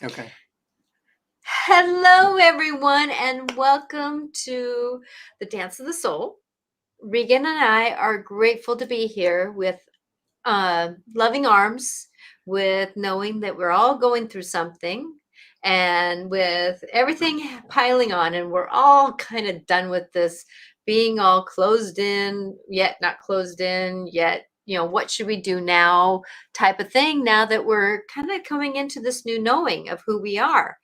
Okay. Hello, everyone, and welcome to the Dance of the Soul. Regan and I are grateful to be here with loving arms, with knowing that we're all going through something, and with everything piling on, and we're all kind of done with this being all closed in, yet not closed in, yet. What should we do now type of thing now that we're kind of coming into this new knowing of who we are.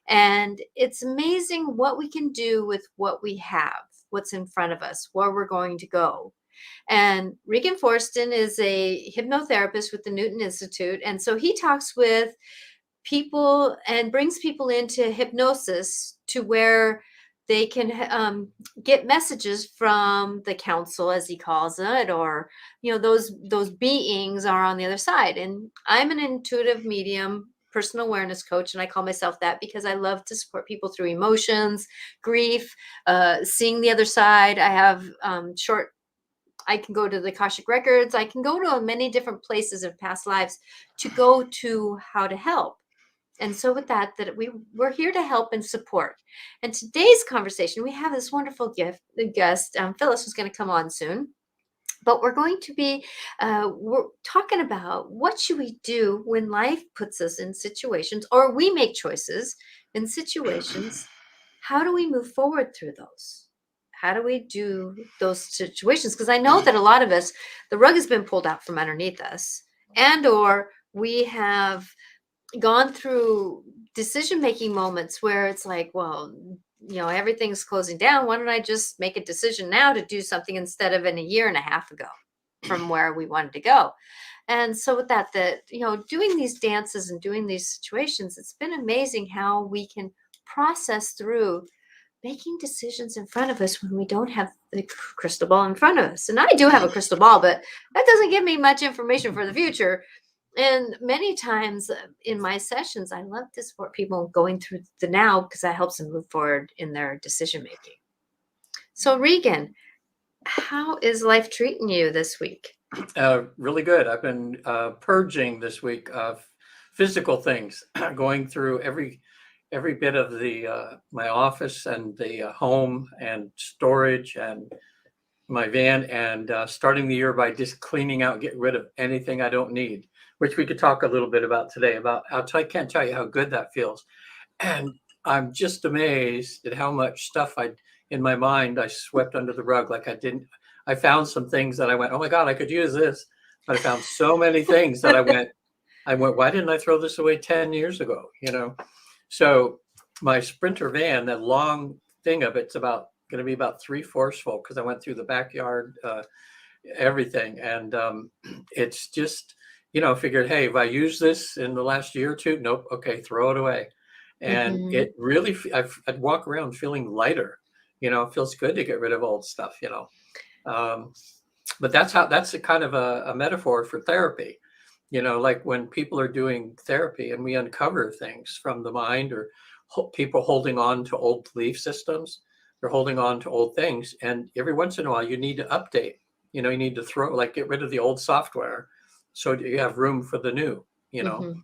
And it's amazing what we can do with what we have, what's in front of us, where we're going to go. And Regan Forsten is a hypnotherapist with the Newton Institute. And so he talks with people and brings people into hypnosis to where they can get messages from the council, as he calls it, or those beings are on the other side. And I'm an intuitive medium, personal awareness coach, and I call myself that because I love to support people through emotions, grief, seeing the other side. I have I can go to the Akashic records. I can go to many different places of past lives to go to how to help. And so with that we're here to help and support. And today's conversation, we have this wonderful guest. Phyliss is going to come on soon. But we're going to be we're talking about what should we do when life puts us in situations or we make choices in situations. How do we move forward through those? How do we do those situations? Because I know that a lot of us, the rug has been pulled out from underneath us, and or we have gone through decision making moments where it's like, well, everything's closing down. Why don't I just make a decision now to do something instead of in a year and a half ago from where we wanted to go? And so with that, doing these dances and doing these situations, it's been amazing how we can process through making decisions in front of us when we don't have the crystal ball in front of us. And I do have a crystal ball, but that doesn't give me much information for the future. And many times in my sessions, I love to support people going through the now because that helps them move forward in their decision making. So, Regan, how is life treating you this week? Really good. I've been purging this week of physical things, going through every bit of the my office and the home and storage and my van, and starting the year by just cleaning out, getting rid of anything I don't need, which we could talk a little bit about today. I can't tell you how good that feels, and I'm just amazed at how much stuff in my mind I swept under the rug. Like I found some things that I went, oh my God, I could use this. But I found so many things that I went, why didn't I throw this away 10 years ago? So my Sprinter van, that long thing of it's going to be about 3/4 full because I went through the backyard, everything. And it's just, figured, hey, if I use this in the last year or two, nope. Okay. Throw it away. And Mm-hmm. it really, I'd walk around feeling lighter. It feels good to get rid of old stuff. Um, but that's a kind of a metaphor for therapy. Like when people are doing therapy and we uncover things from the mind, or people holding on to old belief systems, they're holding on to old things. And every once in a while, you need to update. You need to get rid of the old software so you have room for the new. Mm-hmm.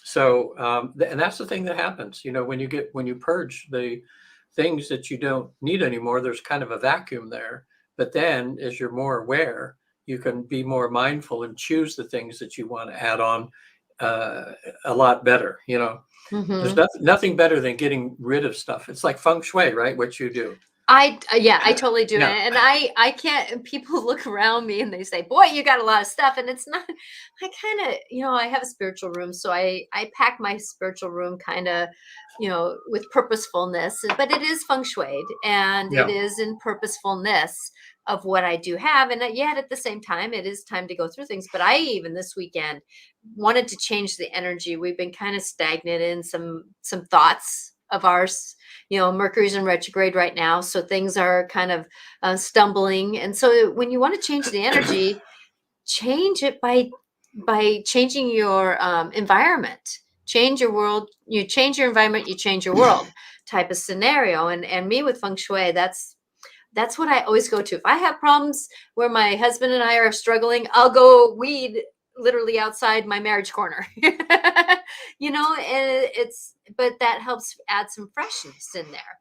So, and that's the thing that happens. When you purge the things that you don't need anymore, there's kind of a vacuum there. But then, as you're more aware, you can be more mindful and choose the things that you want to add on a lot better. There's Mm-hmm. nothing better than getting rid of stuff. It's like feng shui, right? What you do. I totally do it. Yeah. And I can't, people look around me and they say, boy, you got a lot of stuff. And it's not, I kind of, I have a spiritual room. So I pack my spiritual room kind of, with purposefulness, but it is feng shui and it Yeah. is in purposefulness of what I do have. And yet at the same time, it is time to go through things. But I even this weekend wanted to change the energy. We've been kind of stagnant in some thoughts of ours. Mercury's in retrograde right now, so things are kind of stumbling. And so when you want to change the energy, change it by changing your environment. Change your world. You change your environment, you change your world type of scenario. And me with feng shui, that's what I always go to. If I have problems where my husband and I are struggling, I'll go weed literally outside my marriage corner. And but that helps add some freshness in there.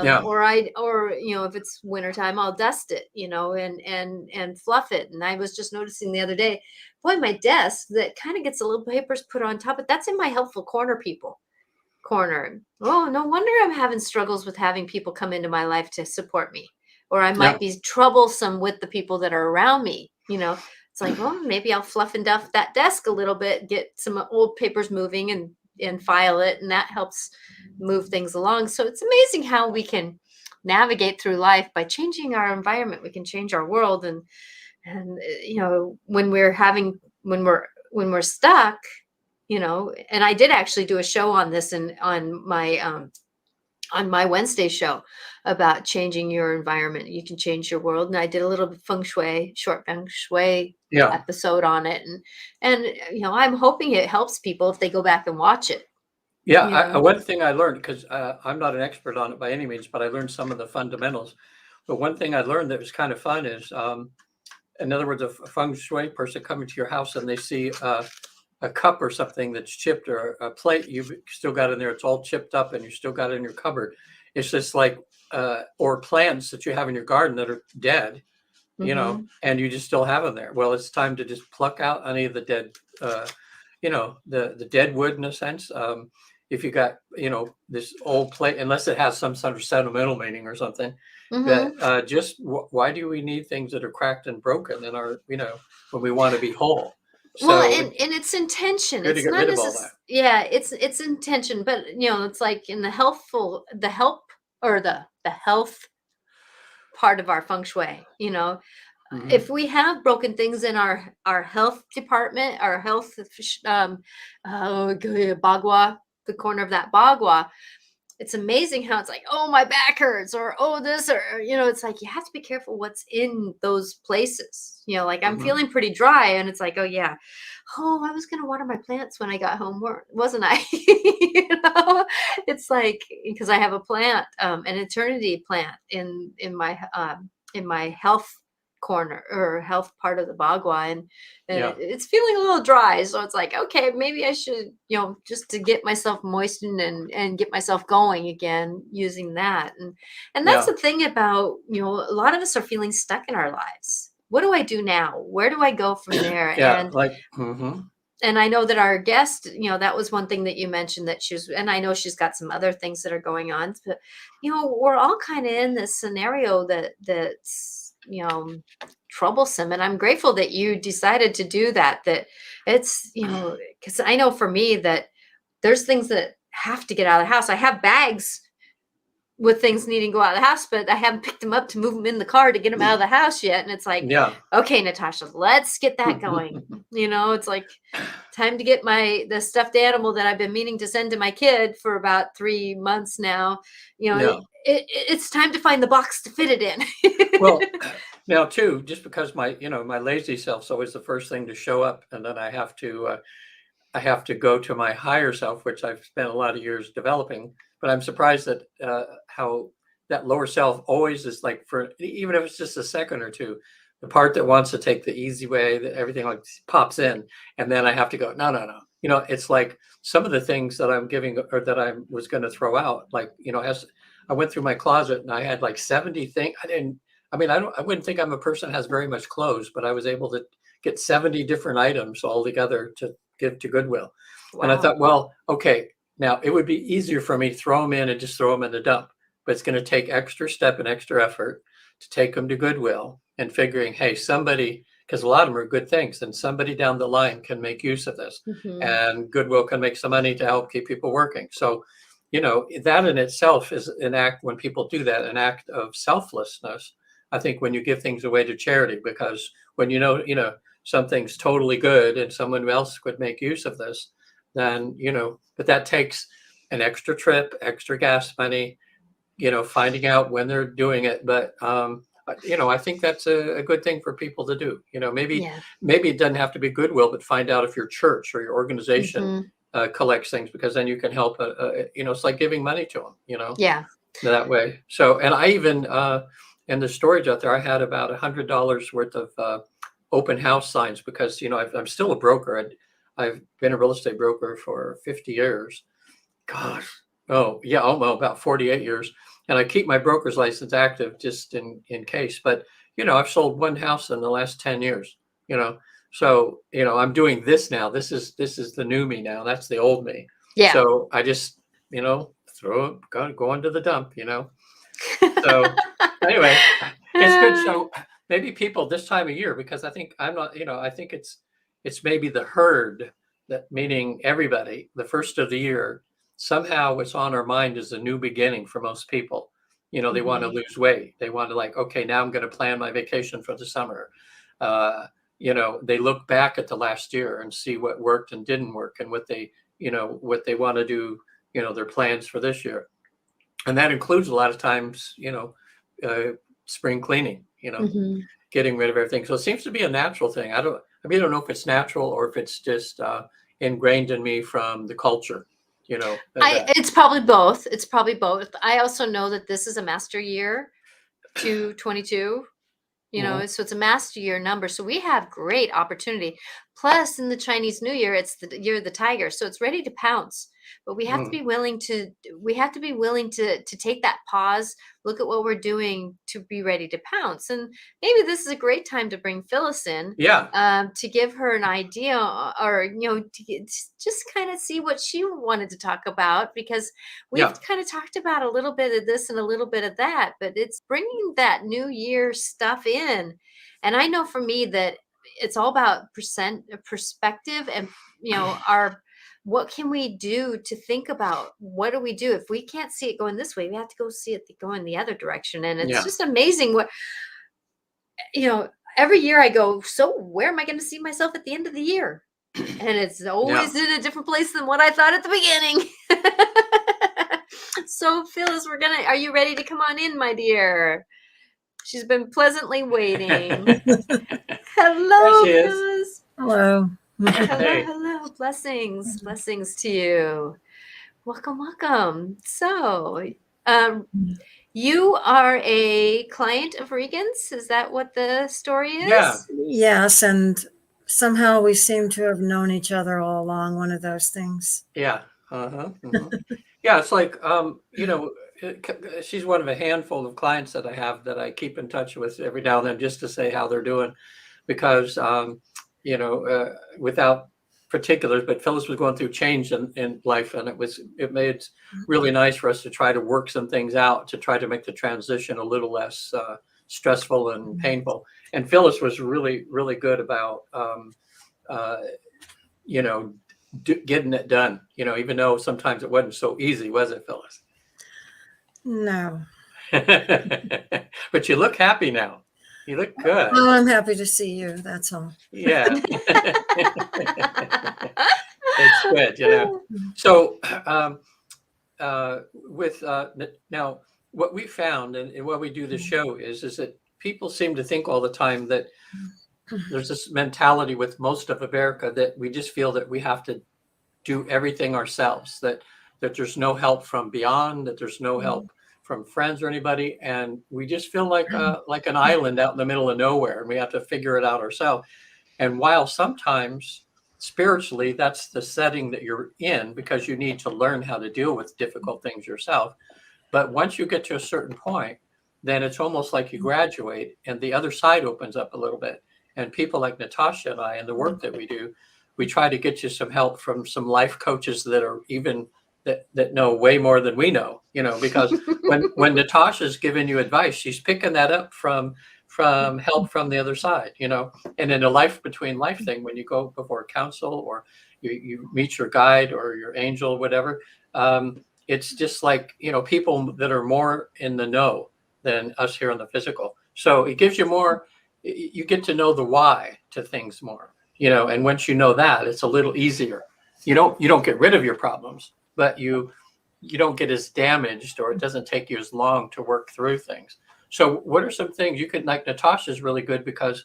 Yeah. Or if it's wintertime, I'll dust it, and fluff it. And I was just noticing the other day, boy, my desk that kind of gets a little papers put on top, but that's in my helpful corner. Oh, no wonder I'm having struggles with having people come into my life to support me, or I might be troublesome with the people that are around me. It's like, well, maybe I'll fluff and duff that desk a little bit, get some old papers moving and file it, and that helps move things along. So it's amazing how we can navigate through life by changing our environment. We can change our world, and when we're stuck, and I did actually do a show on this and on my Wednesday show about changing your environment. You can change your world. And I did a little short feng shui episode on it. And I'm hoping it helps people if they go back and watch it. Yeah. One thing I learned, because I'm not an expert on it by any means, but I learned some of the fundamentals. But one thing I learned that was kind of fun is, in other words, a feng shui person coming to your house and they see a cup or something that's chipped, or a plate you've still got in there, it's all chipped up and you still got it in your cupboard. It's just like, or plants that you have in your garden that are dead, and you just still have them there. Well, it's time to just pluck out any of the dead, the dead wood in a sense. If you got, this old plate, unless it has some sort of sentimental meaning or something, that why do we need things that are cracked and broken in our, when we want to be whole? So well, and it's intention. It's not necessarily. Yeah, it's intention, but it's like in the health part of our feng shui. If we have broken things in our health department, our health bagua, the corner of that bagua, it's amazing how it's like, oh, my back hurts, or oh, this, or it's like you have to be careful what's in those places. Like I'm feeling pretty dry, and it's like, oh yeah, oh, I was gonna water my plants when I got home, wasn't I? It's like, because I have a plant, an eternity plant in my health corner or health part of the bagua, and it's feeling a little dry, so it's like, okay, maybe I should just to get myself moistened and get myself going again using that. And that's the thing about a lot of us are feeling stuck in our lives. What do I do now? Where do I go from there? And I know that our guest, that was one thing that you mentioned, that and I know she's got some other things that are going on, but we're all kind of in this scenario that's troublesome. And I'm grateful that you decided to do that it's, because I know for me that there's things that have to get out of the house. I have bags with things needing to go out of the house, but I haven't picked them up to move them in the car to get them out of the house yet. And it's like, okay, Natasha, let's get that going. It's like time to get the stuffed animal that I've been meaning to send to my kid for about 3 months now. It's time to find the box to fit it in. Well, now too, just because my lazy self's always the first thing to show up, and then I have to go to my higher self, which I've spent a lot of years developing. But I'm surprised that how that lower self always is like, for even if it's just a second or two, the part that wants to take the easy way, that everything like pops in, and then I have to go, no. It's like some of the things that I'm giving, or that I was going to throw out, like, as I went through my closet and I had like 70 things. I wouldn't think I'm a person that has very much clothes, but I was able to get 70 different items all together to give to Goodwill. Wow. And I thought, well, okay, now it would be easier for me to throw them in and just throw them in the dump, but it's going to take extra step and extra effort to take them to Goodwill, and figuring, hey, somebody, because a lot of them are good things, and somebody down the line can make use of this, and Goodwill can make some money to help keep people working. So, that in itself is an act, when people do that, an act of selflessness. I think when you give things away to charity, because when something's totally good and someone else could make use of this, then, but that takes an extra trip, extra gas money, finding out when they're doing it. But, I think that's a good thing for people to do. Maybe it doesn't have to be Goodwill, but find out if your church or your organization collects things, because then you can help. It's like giving money to them, that way. So, and I even, in the storage out there, I had about $100 worth of open house signs because, I'm still a broker. I've been a real estate broker for 50 years. Gosh. Oh, yeah, almost about 48 years. And I keep my broker's license active just in case. But, I've sold one house in the last 10 years, you know. So, I'm doing this now. This is the new me now. That's the old me. Yeah. So I just, go into the dump, So anyway, it's good. So maybe people this time of year, because I think I'm not, I think it's maybe the herd, that meaning everybody, the first of the year, somehow what's on our mind is a new beginning for most people. They want to lose weight. They want to okay, now I'm going to plan my vacation for the summer. They look back at the last year and see what worked and didn't work, and what they want to do, their plans for this year. And that includes a lot of times, spring cleaning, getting rid of everything. So it seems to be a natural thing. I don't know if it's natural or if it's just ingrained in me from the culture, It's probably both. It's probably both. I also know that this is a master year, 222. So it's a master year number. So we have great opportunity. Plus, in the Chinese New Year, it's the year of the tiger. So it's ready to pounce. But we have to be willing to take that pause, look at what we're doing to be ready to pounce. And maybe this is a great time to bring Phyliss in. Yeah. To give her an idea, or to just kind of see what she wanted to talk about, because we've kind of talked about a little bit of this and a little bit of that, but it's bringing that new year stuff in. And I know for me that it's all about perspective, and what can we do to think about, what do we do if we can't see it going this way? We have to go see it going the other direction. And it's just amazing what, every year I go, so where am I going to see myself at the end of the year? And it's always in a different place than what I thought at the beginning. So Phyliss, are you ready to come on in, my dear? She's been pleasantly waiting. Hello, Phyliss. Hello. Hello. Blessings to you. Welcome. So, you are a client of Regan's. Is that what the story is? Yeah. Yes, and somehow we seem to have known each other all along. One of those things. Yeah. Yeah, it's like she's one of a handful of clients that I have that I keep in touch with every now and then, just to say how they're doing, because without particulars, but Phyliss was going through change in life, and it made it really nice for us to try to work some things out to try to make the transition a little less stressful and painful. And Phyliss was really, really good about getting it done, even though sometimes it wasn't so easy, was it, Phyliss? No. But you look happy now. You look good. Well, I'm happy to see you. That's all. Yeah. It's good, So with now, what we found and what we do the show is that people seem to think all the time that there's this mentality with most of America that we just feel that we have to do everything ourselves, that there's no help from beyond, that there's no help from friends or anybody, and we just feel like an island out in the middle of nowhere, and we have to figure it out ourselves. And while sometimes spiritually that's the setting that you're in, because you need to learn how to deal with difficult things yourself, but once you get to a certain point, then it's almost like you graduate and the other side opens up a little bit. And people like Natasha and I, and the work that we do, we try to get you some help from some life coaches that are even that know way more than we know, because when Natasha's giving you advice, she's picking that up from help from the other side, and in a life between life thing, when you go before counsel or you meet your guide or your angel, whatever, it's just like, people that are more in the know than us here in the physical. So it gives you more, you get to know the why to things more, and once you know that, it's a little easier. You don't get rid of your problems, but you don't get as damaged, or it doesn't take you as long to work through things. So what are some things you could, like Natasha's really good, because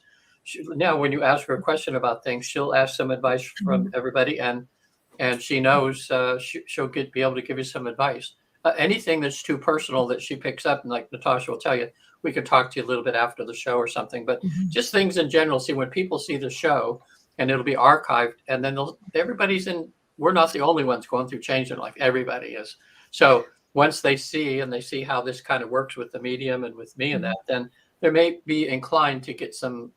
now when you ask her a question about things, she'll ask some advice from everybody, and she knows she'll be able to give you some advice. anything that's too personal that she picks up, and like Natasha will tell you, we could talk to you a little bit after the show or something, but just things in general. See, when people see the show, and it'll be archived, and then we're not the only ones going through change in life. Everybody is. So once they see how this kind of works with the medium and with me and that, then they may be inclined to get some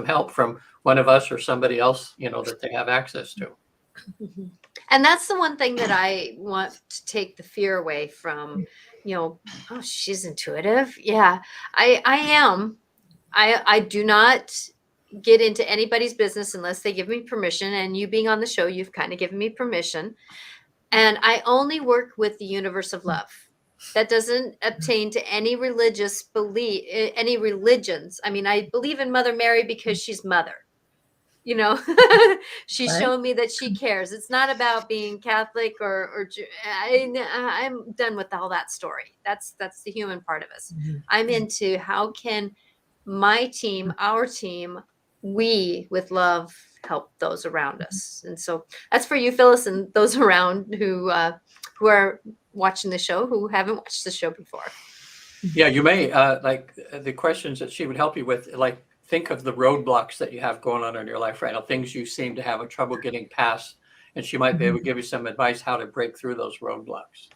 help from one of us or somebody else, that they have access to. And that's the one thing that I want to take the fear away from, oh, she's intuitive. Yeah, I am. I do not get into anybody's business unless they give me permission. And you being on the show, you've kind of given me permission. And I only work with the universe of love. That doesn't obtain to any religious belief, any religions. I mean, I believe in Mother Mary because she's mother. She's Right. shown me that she cares. It's not about being Catholic or I'm done with all that story. That's the human part of us. I'm into how can my team, our team, we with love help those around us. And so that's for you, Phyliss, and those around who are watching the show who haven't watched the show before. Yeah, you may like the questions that she would help you with, like think of the roadblocks that you have going on in your life right now, things you seem to have a trouble getting past, and she might be able to give you some advice how to break through those roadblocks.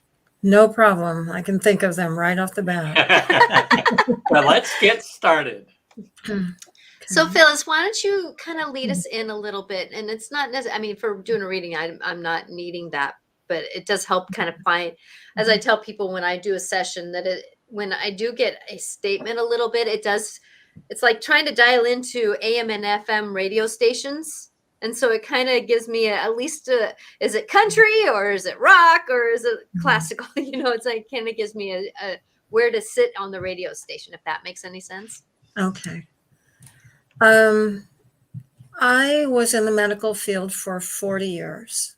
No problem. I can think of them right off the bat. Well, let's get started. So Phyliss, why don't you kind of lead us in a little bit? And it's not necessarily, I mean, for doing a reading, I'm not needing that, but it does help kind of find, as I tell people when I do a session, that when I do get a statement a little bit, it's like trying to dial into AM and FM radio stations. And so it kind of gives me at least is it country or is it rock or is it classical? It's like kind of gives me a where to sit on the radio station, if that makes any sense. Okay. I was in the medical field for 40 years.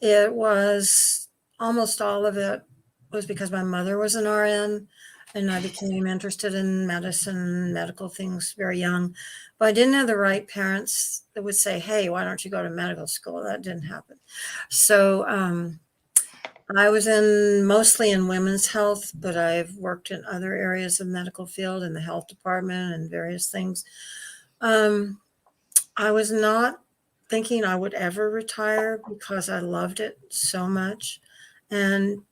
It was almost all of it was because my mother was an RN. And I became interested in medicine, medical things very young. But I didn't have the right parents that would say, hey, why don't you go to medical school? That didn't happen. So I was mostly in women's health, but I've worked in other areas of medical field in the health department and various things. I was not thinking I would ever retire because I loved it so much. And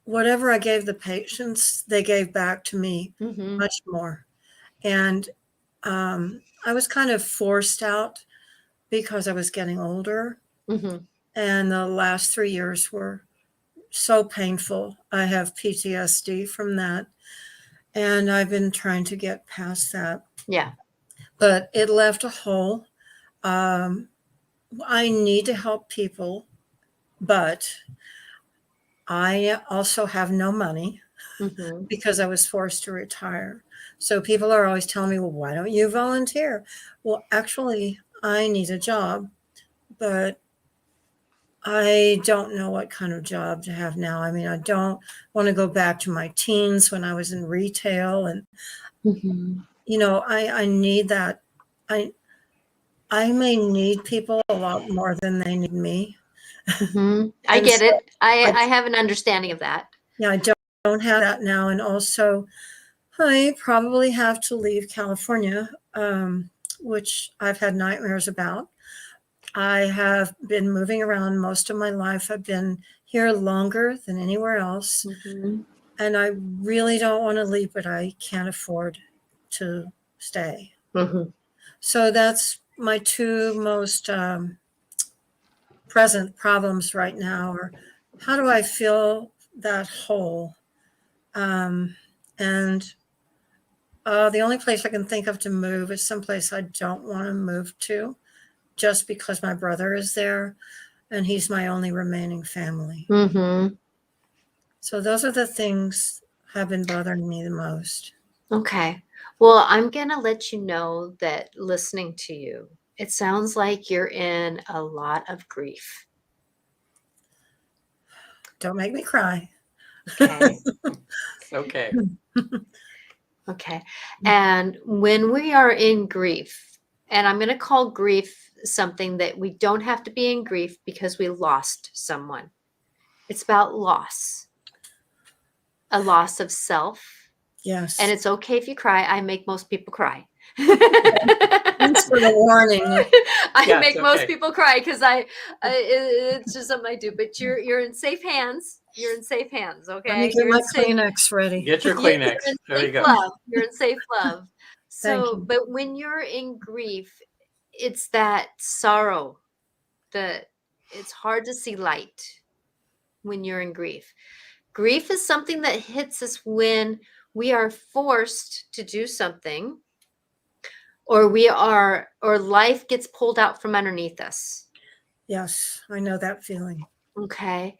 whatever I gave the patients, they gave back to me much more. And I was kind of forced out because I was getting older. And the last 3 years were so painful. I have PTSD from that. And I've been trying to get past that. Yeah. But it left a hole. I need to help people, but I also have no money because I was forced to retire. So people are always telling me, well, why don't you volunteer? Well, actually, I need a job, but I don't know what kind of job to have now. I mean, I don't want to go back to my teens when I was in retail. And, I need that. I may need people a lot more than they need me. I get it. I have an understanding of that. Yeah, I don't have that now. And also, I probably have to leave California, which I've had nightmares about. I have been moving around most of my life. I've been here longer than anywhere else. And I really don't want to leave, but I can't afford to stay. So that's my two most present problems right now, or how do I fill that hole? And the only place I can think of to move is someplace I don't want to move to, just because my brother is there and he's my only remaining family. So those are the things have been bothering me the most. Okay. Well, I'm going to let you know that listening to you, it sounds like you're in a lot of grief. Don't make me cry. Okay. Okay. Okay. And when we are in grief, and I'm going to call grief something that we don't have to be in grief because we lost someone. It's about loss, a loss of self. Yes. And it's okay if you cry. I make most people cry. Thanks for the warning. I Yeah, make it's most okay. people cry because it's just something I do. But you're in safe hands. You're in safe hands. Let me Okay, get you're my in safe. Kleenex ready. Get your You're Kleenex. in There you safe go. love. You're in safe love. Thank So, you. but when you're in grief, it's that sorrow that it's hard to see light when you're in grief. Grief is something that hits us when we are forced to do something, or life gets pulled out from underneath us. Yes, I know that feeling. Okay.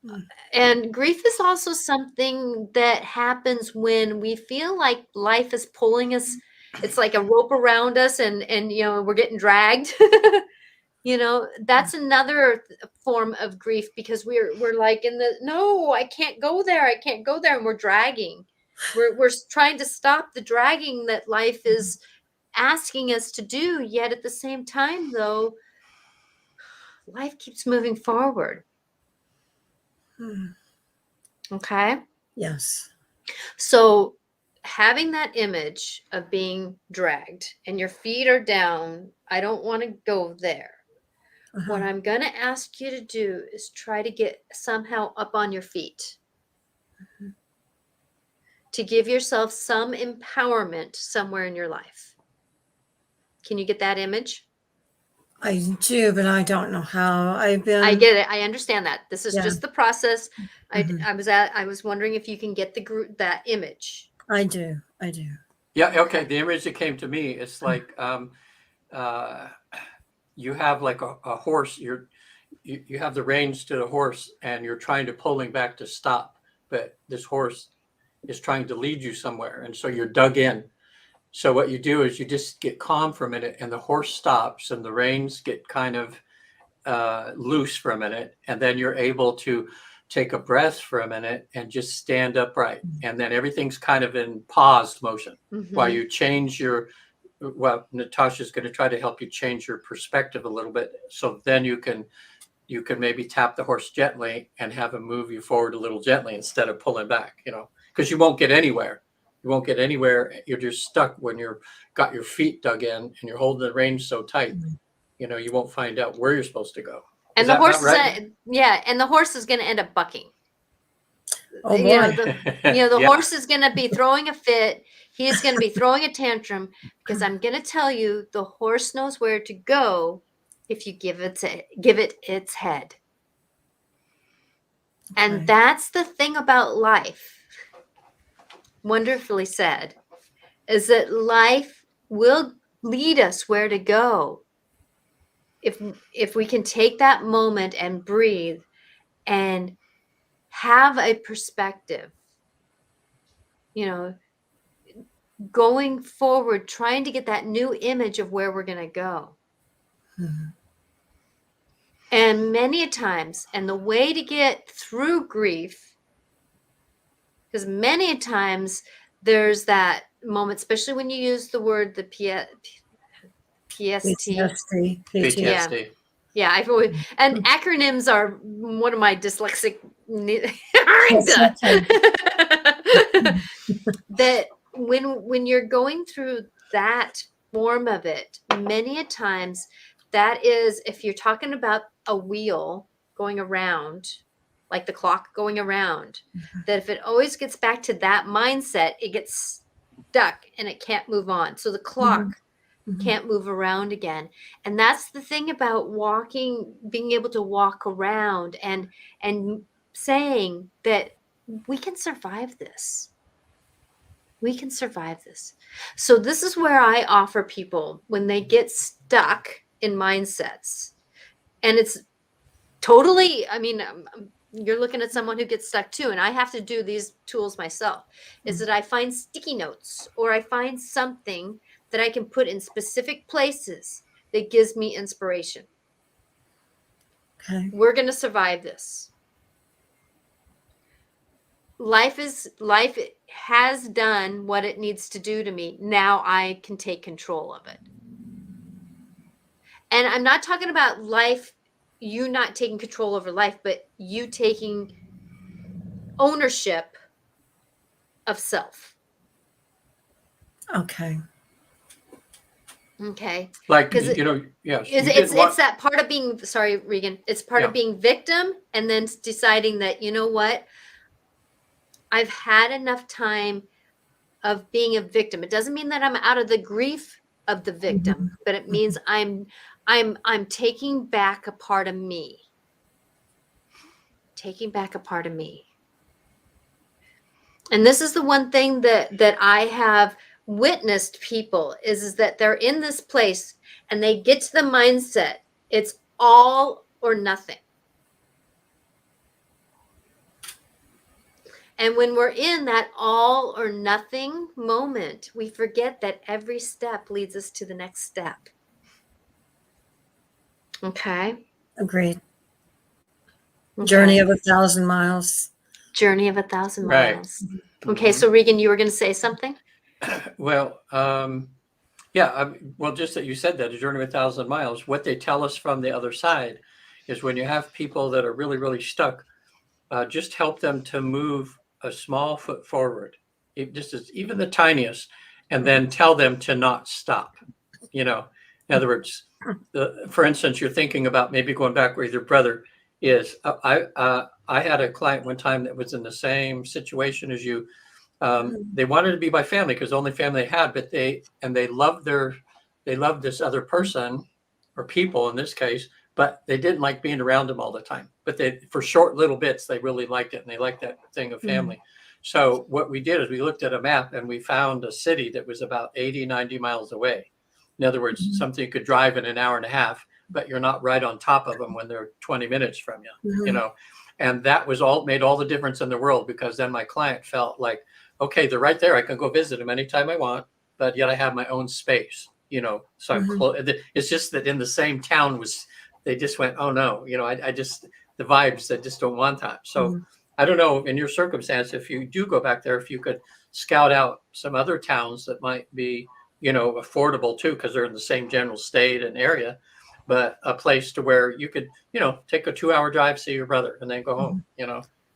Mm. And grief is also something that happens when we feel like life is pulling us. It's like a rope around us and we're getting dragged. That's another form of grief, because we're like no, I can't go there. I can't go there. And we're dragging. We're trying to stop the dragging that life is asking us to do. Yet at the same time, though, life keeps moving forward. Mm. Okay. Yes. So having that image of being dragged and your feet are down, I don't want to go there. What Uh-huh. I'm going to ask you to do is try to get somehow up on your feet, to give yourself some empowerment somewhere in your life. Can you get that image? I do, but I don't know how. I get it. I understand that. This is Yeah. just the process. Mhm. I was wondering if you can get that image. I do. Yeah, okay. The image that came to me, it's like you have like a horse. You have the reins to the horse, and you're trying to pull him back to stop, but this horse is trying to lead you somewhere, and so you're dug in. So what you do is you just get calm for a minute, and the horse stops, and the reins get kind of loose for a minute, and then you're able to take a breath for a minute and just stand upright, and then everything's kind of in paused motion while you change your. Well, Natasha's going to try to help you change your perspective a little bit, so then you can maybe tap the horse gently and have him move you forward a little gently instead of pulling back. Because you won't get anywhere. You won't get anywhere. You're just stuck when you're got your feet dug in and you're holding the reins so tight. You won't find out where you're supposed to go. And Is the that horse about right? and the horse is going to end up bucking. Oh boy. The Yeah. horse is going to be throwing a fit. He's going to be throwing a tantrum, because I'm going to tell you, the horse knows where to go if you give it its head. And Okay. that's the thing about life. Wonderfully said, is that life will lead us where to go if we can take that moment and breathe and have a perspective, going forward, trying to get that new image of where we're going to go. Mhm. And many times, and the way to get through grief, because many times there's that moment, especially when you use the word the PST. PTSD. PTSD. Yeah, I've always, and acronyms are one of my dyslexic that when you're going through that form of it, many a times that is, if you're talking about a wheel going around, like the clock going around, that if it always gets back to that mindset, it gets stuck and it can't move on. So the clock can't move around again. And that's the thing about being able to walk around and saying that we can survive this. We can survive this. So this is where I offer people when they get stuck in mindsets. And it's totally, you're looking at someone who gets stuck too, and I have to do these tools myself, is that I find sticky notes, or I find something that I can put in specific places that gives me inspiration. Okay. We're going to survive this. Life has done what it needs to do to me. Now I can take control of it. And I'm not talking about life you not taking control over life, but you taking ownership of self. Okay. Okay. Like, Because yes, it's you didn't want. it's that part of being, sorry, Regan, it's part Yeah. of being victim, and then deciding that, you know what, I've had enough time of being a victim. It doesn't mean that I'm out of the grief of the victim, but it means I'm taking back a part of me. Taking back a part of me. And this is the one thing that I have witnessed people is that they're in this place and they get to the mindset, it's all or nothing. And when we're in that all or nothing moment, we forget that every step leads us to the next step. Okay. Agreed. Okay. Journey of 1,000 miles. Journey of 1,000 Right. miles. Okay. So Regan, you were going to say something? Well, yeah. Well, just that you said that, a journey of 1,000 miles. What they tell us from the other side is when you have people that are really, really stuck, just help them to move a small foot forward, just as even the tiniest, and then tell them to not stop. In other words, for instance, you're thinking about maybe going back where your brother is. I had a client one time that was in the same situation as you. They wanted to be by family because the only family they had, but they loved this other person or people in this case, but they didn't like being around them all the time. But for short little bits, they really liked it, and they liked that thing of family. So what we did is we looked at a map and we found a city that was about 80, 90 miles away. In other words, something you could drive in an hour and a half, but you're not right on top of them when they're 20 minutes from you, and that made all the difference in the world, because then my client felt like, okay, they're right there. I can go visit them anytime I want, but yet I have my own space, so I'm close. It's just that in the same town they just went, oh no, I just, the vibes, I just don't want that. So I don't know, in your circumstance, if you do go back there, if you could scout out some other towns that might be, affordable too, because they're in the same general state and area, but a place to where you could, take a 2-hour drive, see your brother, and then go home,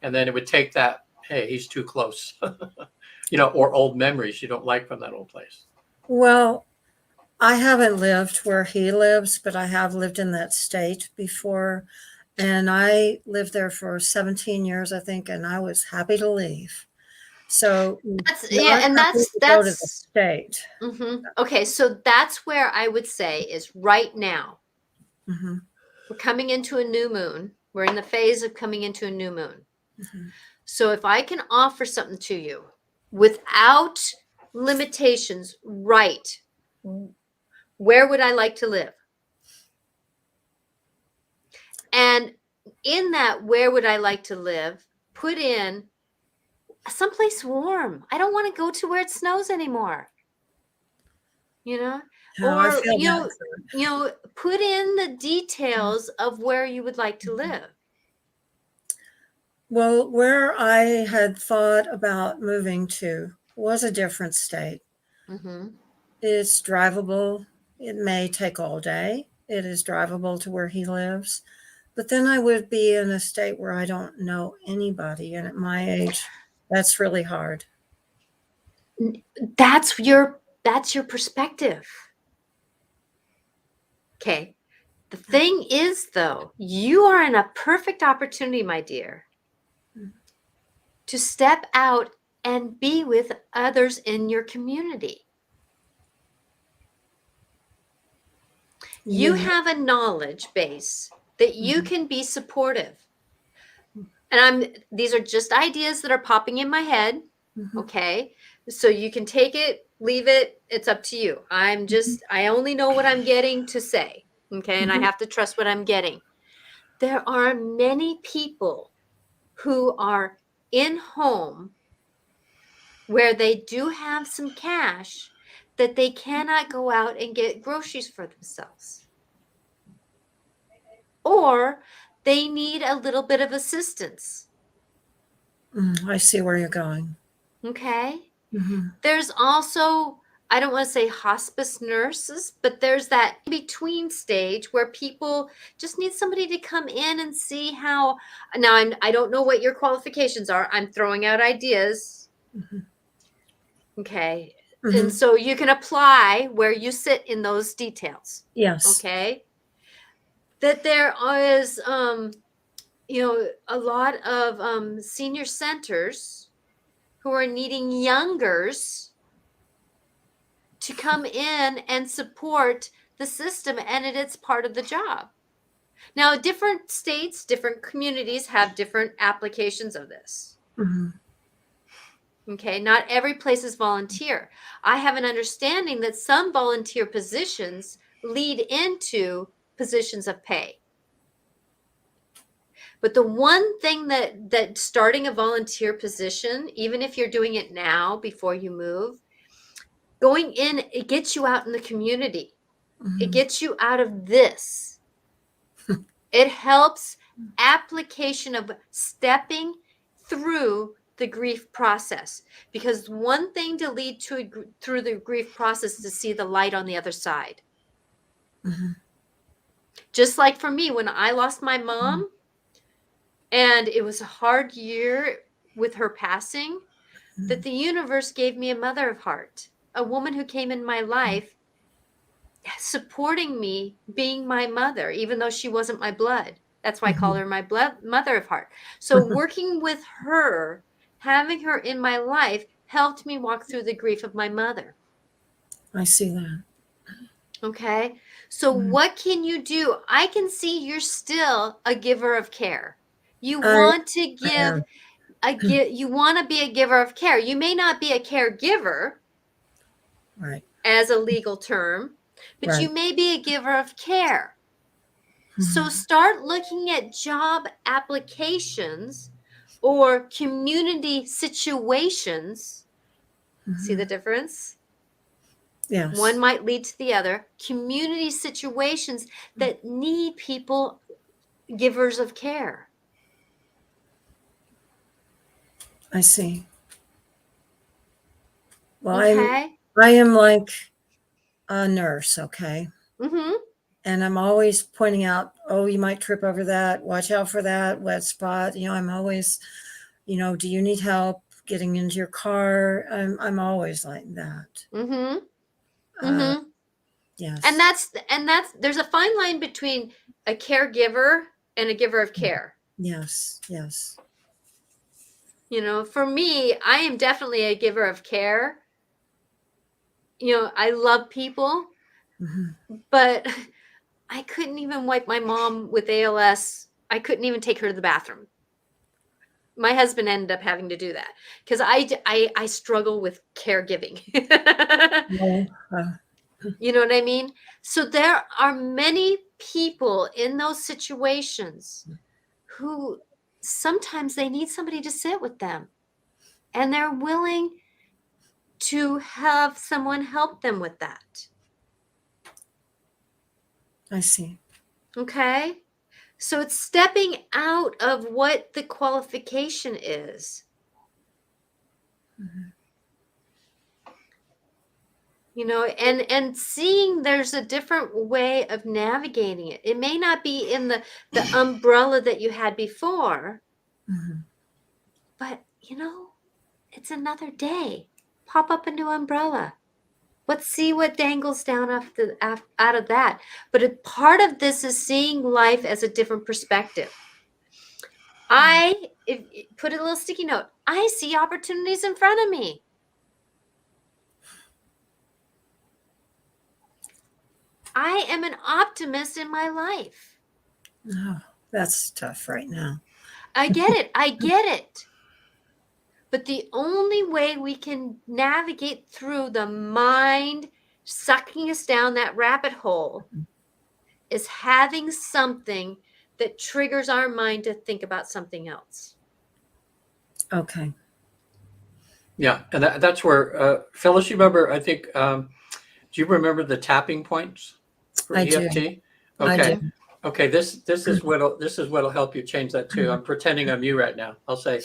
and then it would take that, hey, he's too close, or old memories you don't like from that old place. Well, I haven't lived where he lives, but I have lived in that state before. And I lived there for 17 years, I think, and I was happy to leave. So That's go to the state. Okay. So that's where I would say is right now. We're coming into a new moon. We're in the phase of coming into a new moon. So if I can offer something to you without limitations, right, where would I like to live? And in that, where would I like to live, put in someplace warm. I don't want to go to where it snows anymore. Yeah, Or, put in the details of where you would like to live. Well, where I had thought about moving to was a different state. It's drivable. It may take all day. It is drivable to where he lives. But then I would be in a state where I don't know anybody. And at my age, that's really hard. That's your perspective. Okay. The thing is, though, you are in a perfect opportunity, my dear, to step out and be with others in your community. You have a knowledge base that you can be supportive. And these are just ideas that are popping in my head. Okay. So you can take it, leave it. It's up to you. I only know what I'm getting to say. Okay. And I have to trust what I'm getting. There are many people who are in home where they do have some cash that they cannot go out and get groceries for themselves. Or they need a little bit of assistance. I see where you're going. Okay. There's also I don't want to say hospice nurses, but there's that between stage where people just need somebody to come in and see how. Now, I don't know what your qualifications are. I'm throwing out ideas. Mhm. Okay. Mhm. And so you can apply where you sit in those details. Yes. Okay. That there is, a lot of senior centers who are needing youngers to come in and support the system, and it's part of the job. Now, different states, different communities have different applications of this. Mhm. Okay, not every place is volunteer. I have an understanding that some volunteer positions lead into positions of pay. But the one thing that starting a volunteer position, even if you're doing it now before you move, going in, it gets you out in the community. It Mhm. gets you out of this. It helps application of stepping through the grief process, because one thing to lead to through the grief process is to see the light on the other side. Mhm. Just like for me, when I lost my mom, and it was a hard year with her passing, that the universe gave me a mother of heart, a woman who came in my life supporting me, being my mother, even though she wasn't my blood. That's why I call her my mother of heart. So working with her, having her in my life, helped me walk through the grief of my mother. I see that. Okay. So what can you do? I can see you're still a giver of care. You I want to am. you want to be a giver of care. You may not be a caregiver Right. as a legal term, but you Right. may be a giver of care. So Mhm. start looking at job applications or community situations. See the Mhm. difference? Yes. One might lead to the other. Community situations that need people, givers of care. I see. Well, Okay. I am like a nurse, okay? Mm-hmm. And I'm always pointing out, oh, you might trip over that. Watch out for that wet spot. I'm always, do you need help getting into your car? I'm always like that. Mm-hmm. Uh, Mm-hmm. yes. And that's there's a fine line between a caregiver and a giver of care. Yes. Yes. For me, I am definitely a giver of care. I love people, Mhm. but I couldn't even wipe my mom with ALS. I couldn't even take her to the bathroom. My husband ended up having to do that because I struggle with caregiving. Well, You know what I mean? So there are many people in those situations who sometimes they need somebody to sit with them, and they're willing to have someone help them with that. I see. Okay? So it's stepping out of what the qualification is. Mhm. And seeing there's a different way of navigating it. It may not be in the umbrella that you had before, Mhm. but it's another day. Pop up a new umbrella. Let's see what dangles down out of that. But a part of this is seeing life as a different perspective. Put a little sticky note. I see opportunities in front of me. I am an optimist in my life. Oh, that's tough right now. I get it. I get it. But the only way we can navigate through the mind sucking us down that rabbit hole is having something that triggers our mind to think about something else. Okay. Yeah, and that's where Phyllis, you remember? I think. Do you remember the tapping points for I do. EFT? I Okay, do. okay. This is what'll help you change that too. I'm pretending I'm you right now. I'll say,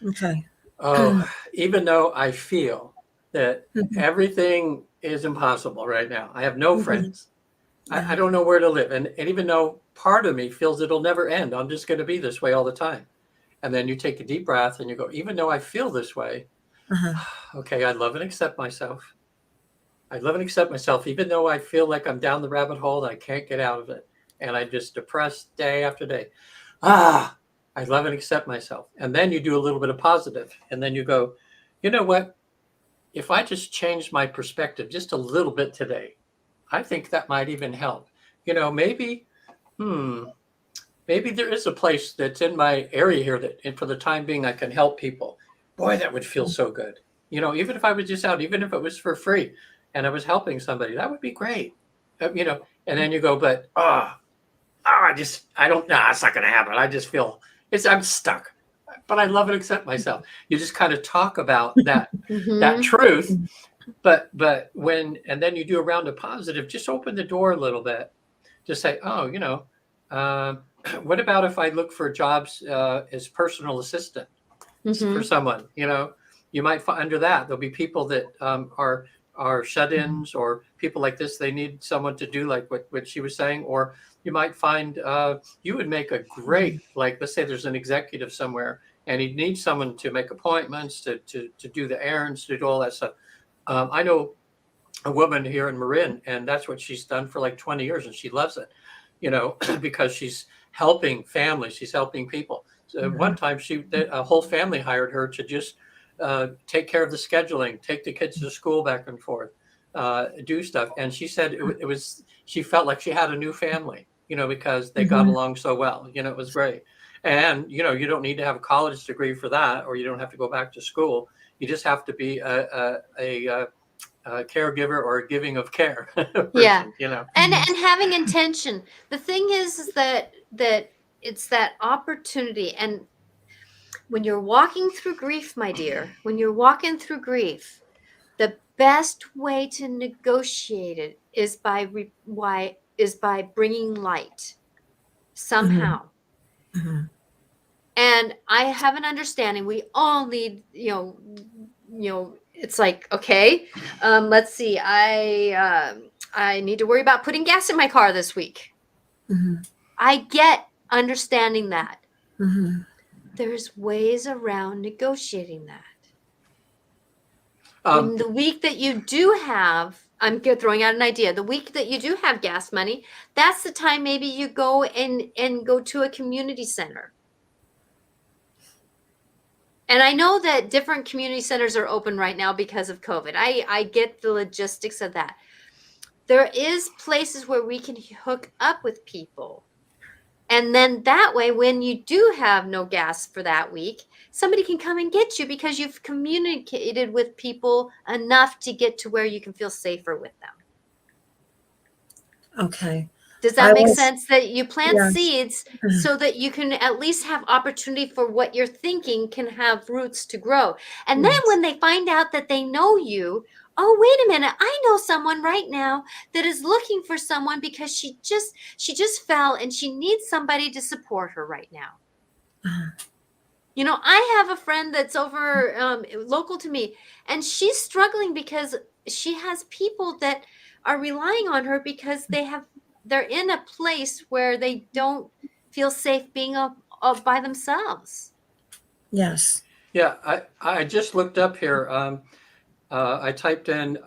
Okay. oh, even though I feel that Mhm. everything is impossible right now. I have no Mhm. friends. Yeah. I don't know where to live. And even though part of me feels it'll never end, I'm just going to be this way all the time. And then you take a deep breath and you go, even though I feel this way, Uh-huh. okay, I love and accept myself. I love and accept myself, even though I feel like I'm down the rabbit hole and I can't get out of it. And I'm just depressed day after day. I love and accept myself. And then you do a little bit of positive, and then you go, you know what? If I just change my perspective just a little bit today, I think that might even help. Maybe, hmm, maybe there is a place that's in my area here that, and for the time being, I can help people. Boy, that would feel so good. Even if I was just out, even if it was for free and I was helping somebody, that would be great. And then you go, but, I don't know. It's not going to happen. I just feel I'm stuck, but I love and accept myself. You just kind of talk about that truth, but and then you do a round of positive, just open the door a little bit. Just say, what about if I look for jobs as personal assistant for someone? You might find under that there'll be people that are shut-ins or people like this. They need someone to do like what she was saying, or you might find you would make a great, like, let's say there's an executive somewhere and he needs someone to make appointments, to do the errands, to do all that stuff. I know a woman here in Marin, and that's what she's done for like 20 years, and she loves it, because she's helping families, she's helping people. So one time a whole family hired her to just take care of the scheduling, take the kids to school back and forth, do stuff. And she said she felt like she had a new family, because they got along so well. It was great. And, you don't need to have a college degree for that, or you don't have to go back to school. You just have to be a caregiver or a giving of care person, and having intention. The thing is that it's that opportunity. And when you're walking through grief, my dear, when you're walking through grief, the best way to negotiate it is by bringing light somehow. And I have an understanding. We all need, it's like, okay, let's see. I need to worry about putting gas in my car this week. I get understanding that. There's ways around negotiating that. When the week that you do have, I'm throwing out an idea, the week that you do have gas money, that's the time maybe you go and go to a community center. And I know that different community centers are open right now because of COVID. I get the logistics of that. There is places where we can hook up with people. And then that way, when you do have no gas for that week, somebody can come and get you because you've communicated with people enough to get to where you can feel safer with them. Okay. Does that make sense? That you plant seeds so that you can at least have opportunity for what you're thinking can have roots to grow. And then when they find out that they know you, oh, wait a minute, I know someone right now that is looking for someone because she just fell and she needs somebody to support her right now. I have a friend that's over local to me, and she's struggling because she has people that are relying on her because they're in a place where they don't feel safe being up by themselves. Yes. Yeah, I just looked up here. I typed in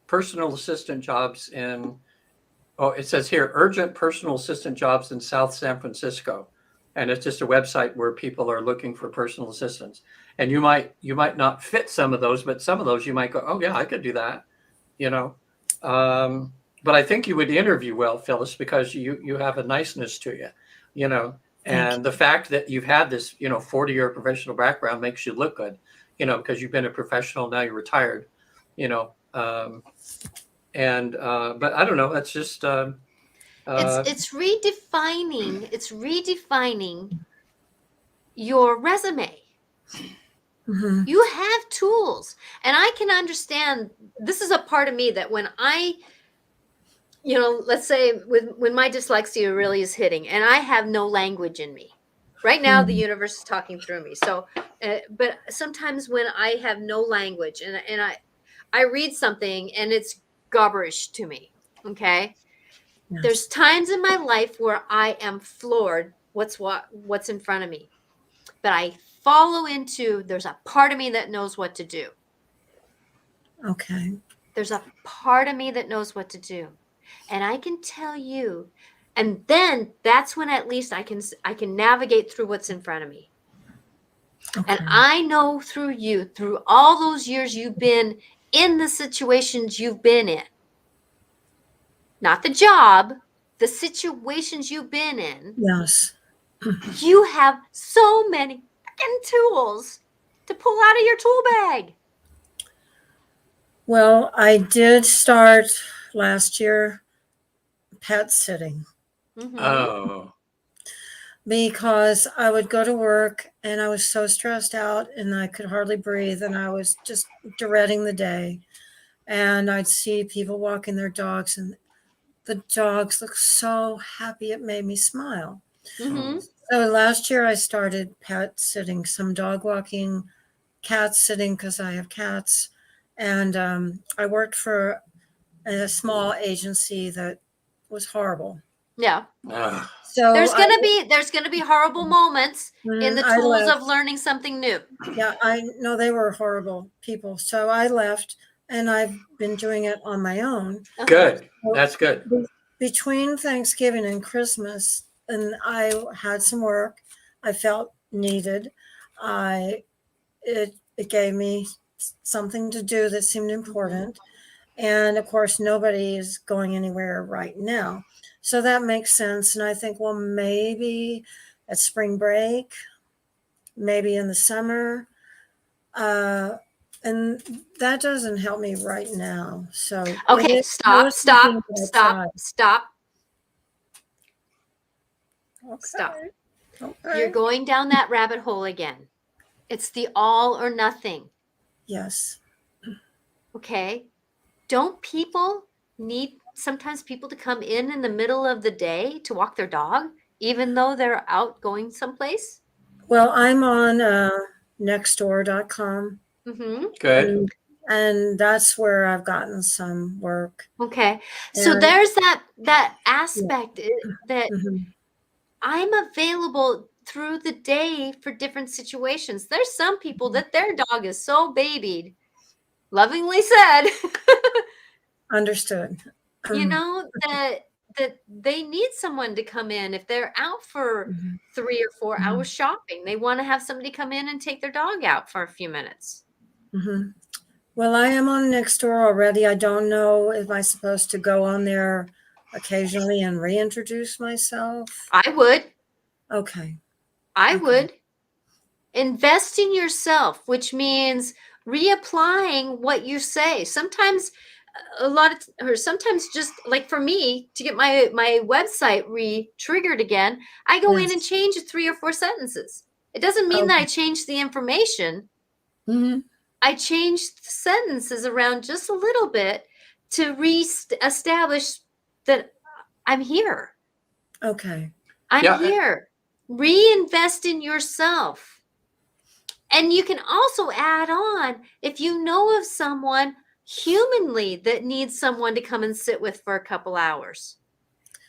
personal assistant jobs it says here, urgent personal assistant jobs in South San Francisco. And it's just a website where people are looking for personal assistants. And you might not fit some of those, but some of those you might go, oh yeah, I could do that, but I think you would interview well, Phyliss, because you have a niceness to you, and the fact that you've had this, 40-year professional background makes you look good, because you've been a professional, now you're retired, but I don't know. That's just, it's redefining your resume. You have tools, and I can understand. This is a part of me that when I, let's say when my dyslexia really is hitting and I have no language in me right now, the universe is talking through me. So, but sometimes when I have no language and I read something and it's gibberish to me. Okay. Yes. There's times in my life where I am floored what's in front of me. But I follow into, there's a part of me that knows what to do. Okay. There's a part of me that knows what to do. And I can tell you, and then that's when at least I can navigate through what's in front of me. Okay. And I know through you, through all those years you've been in the situations you've been in, not the job, the situations you've been in, Yes. you have so many freaking tools to pull out of your tool bag. Well, I did start last year pet sitting Mhm. Oh, because I would go to work and I was so stressed out and I could hardly breathe and I was just dreading the day. And I'd see people walking their dogs and the dogs looked so happy it made me smile. Mhm. So last year I started pet sitting, some dog walking, cat sitting because I have cats. And I worked for a small agency that was horrible. Yeah. ah, So There's gonna be horrible moments in the I tools left. of learning something new. Yeah, I know they were horrible people. So I left and I've been doing it on my own. good. So That's good. between Thanksgiving and Christmas, and I had some work I felt needed. It gave me something to do that seemed important. And of course, nobody is going anywhere right now. So that makes sense. And I think, well, maybe at spring break, maybe in the summer. And that doesn't help me right now. So Okay, it stop, was stop, something that I stop, tried. stop, Okay. stop. Okay. You're going down that rabbit hole again. It's the all or nothing. Yes. Okay. Don't people need sometimes people to come in the middle of the day to walk their dog, even though they're out going someplace? Well, I'm on nextdoor.com Mm-hmm. Good. and that's where I've gotten some work. Okay. So And there's that aspect that mhm, I'm available through the day for different situations. There's some people that their dog is so babied, lovingly said, understood. you know, that they need someone to come in if they're out for Mhm, 3 or 4 mhm, hours shopping. They want to have somebody come in and take their dog out for a few minutes. mhm. Well, I am on Nextdoor already. I don't know if I'm supposed to go on there occasionally and reintroduce myself. I would. Okay. I Okay. would. Invest in yourself, which means reapplying what you say. Sometimes sometimes just like for me to get my website re-triggered again, I go in and Yes. change 3 or 4 sentences. It doesn't mean that I changed the information. Mhm. I changed the sentences around just a little bit to re-establish that I'm here. Okay. I'm Yeah. here. Reinvest in yourself. And you can also add on if you know of someone humanly that needs someone to come and sit with for a couple hours.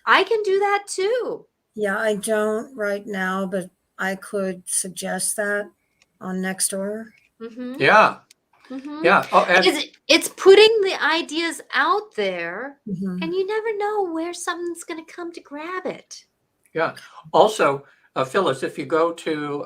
I can do that too. Yeah, I don't right now, but I could suggest that on Nextdoor. Mm-hmm. Yeah. Mm-hmm. Yeah. Oh, and It's putting the ideas out there, Mhm. and you never know where something's going to come to grab it. yeah. Also, Phyllis, if you go to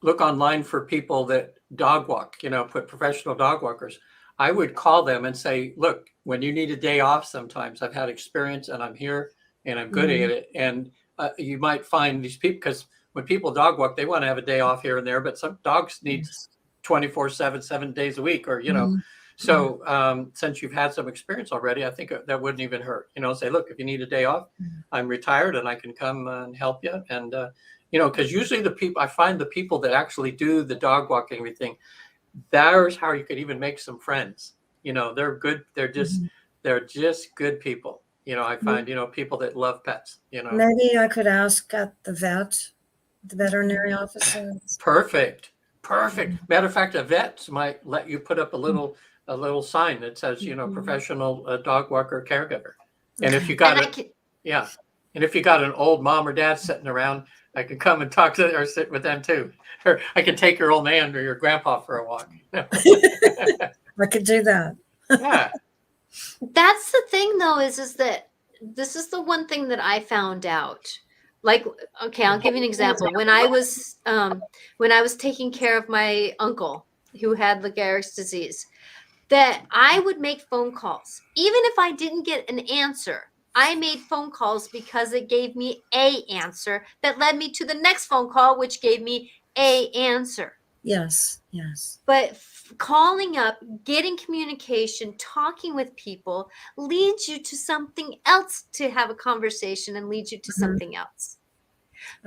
look online for people that dog walk, put professional dog walkers, I would call them and say, look, when you need a day off, sometimes I've had experience and I'm here and I'm good at Mhm. it. And you might find these people, because when people dog walk, they want to have a day off here and there, but some dogs need Yes. 24/7, 7 days a week, or, Mhm. so since you've had some experience already, I think that wouldn't even hurt, say, look, if you need a day off, Mhm. I'm retired and I can come and help you. And, because usually I find the people that actually do the dog walking, everything, there's how you could even make some friends. They're good. Mhm. They're just good people. I find, people that love pets, Maybe I could ask at the veterinary offices. Perfect. Perfect. Matter of fact, a vet might let you put up a little a little sign that says, Mhm. professional dog walker caregiver. And if you And got I it, can, yeah. And if you got an old mom or dad sitting around, I could come and talk to or sit with them too. Or I can take your old man or your grandpa for a walk. I could do that. Yeah. that's the thing though, is that this is the one thing that I found out. Like, okay, I'll give you an example. When I was taking care of my uncle who had Lou Gehrig's disease, that I would make phone calls. Even if I didn't get an answer, I made phone calls because it gave me a answer that led me to the next phone call, which gave me a answer. Yes. Yes. But calling up, getting communication, talking with people leads you to something else to have a conversation and leads you to Mhm. something else.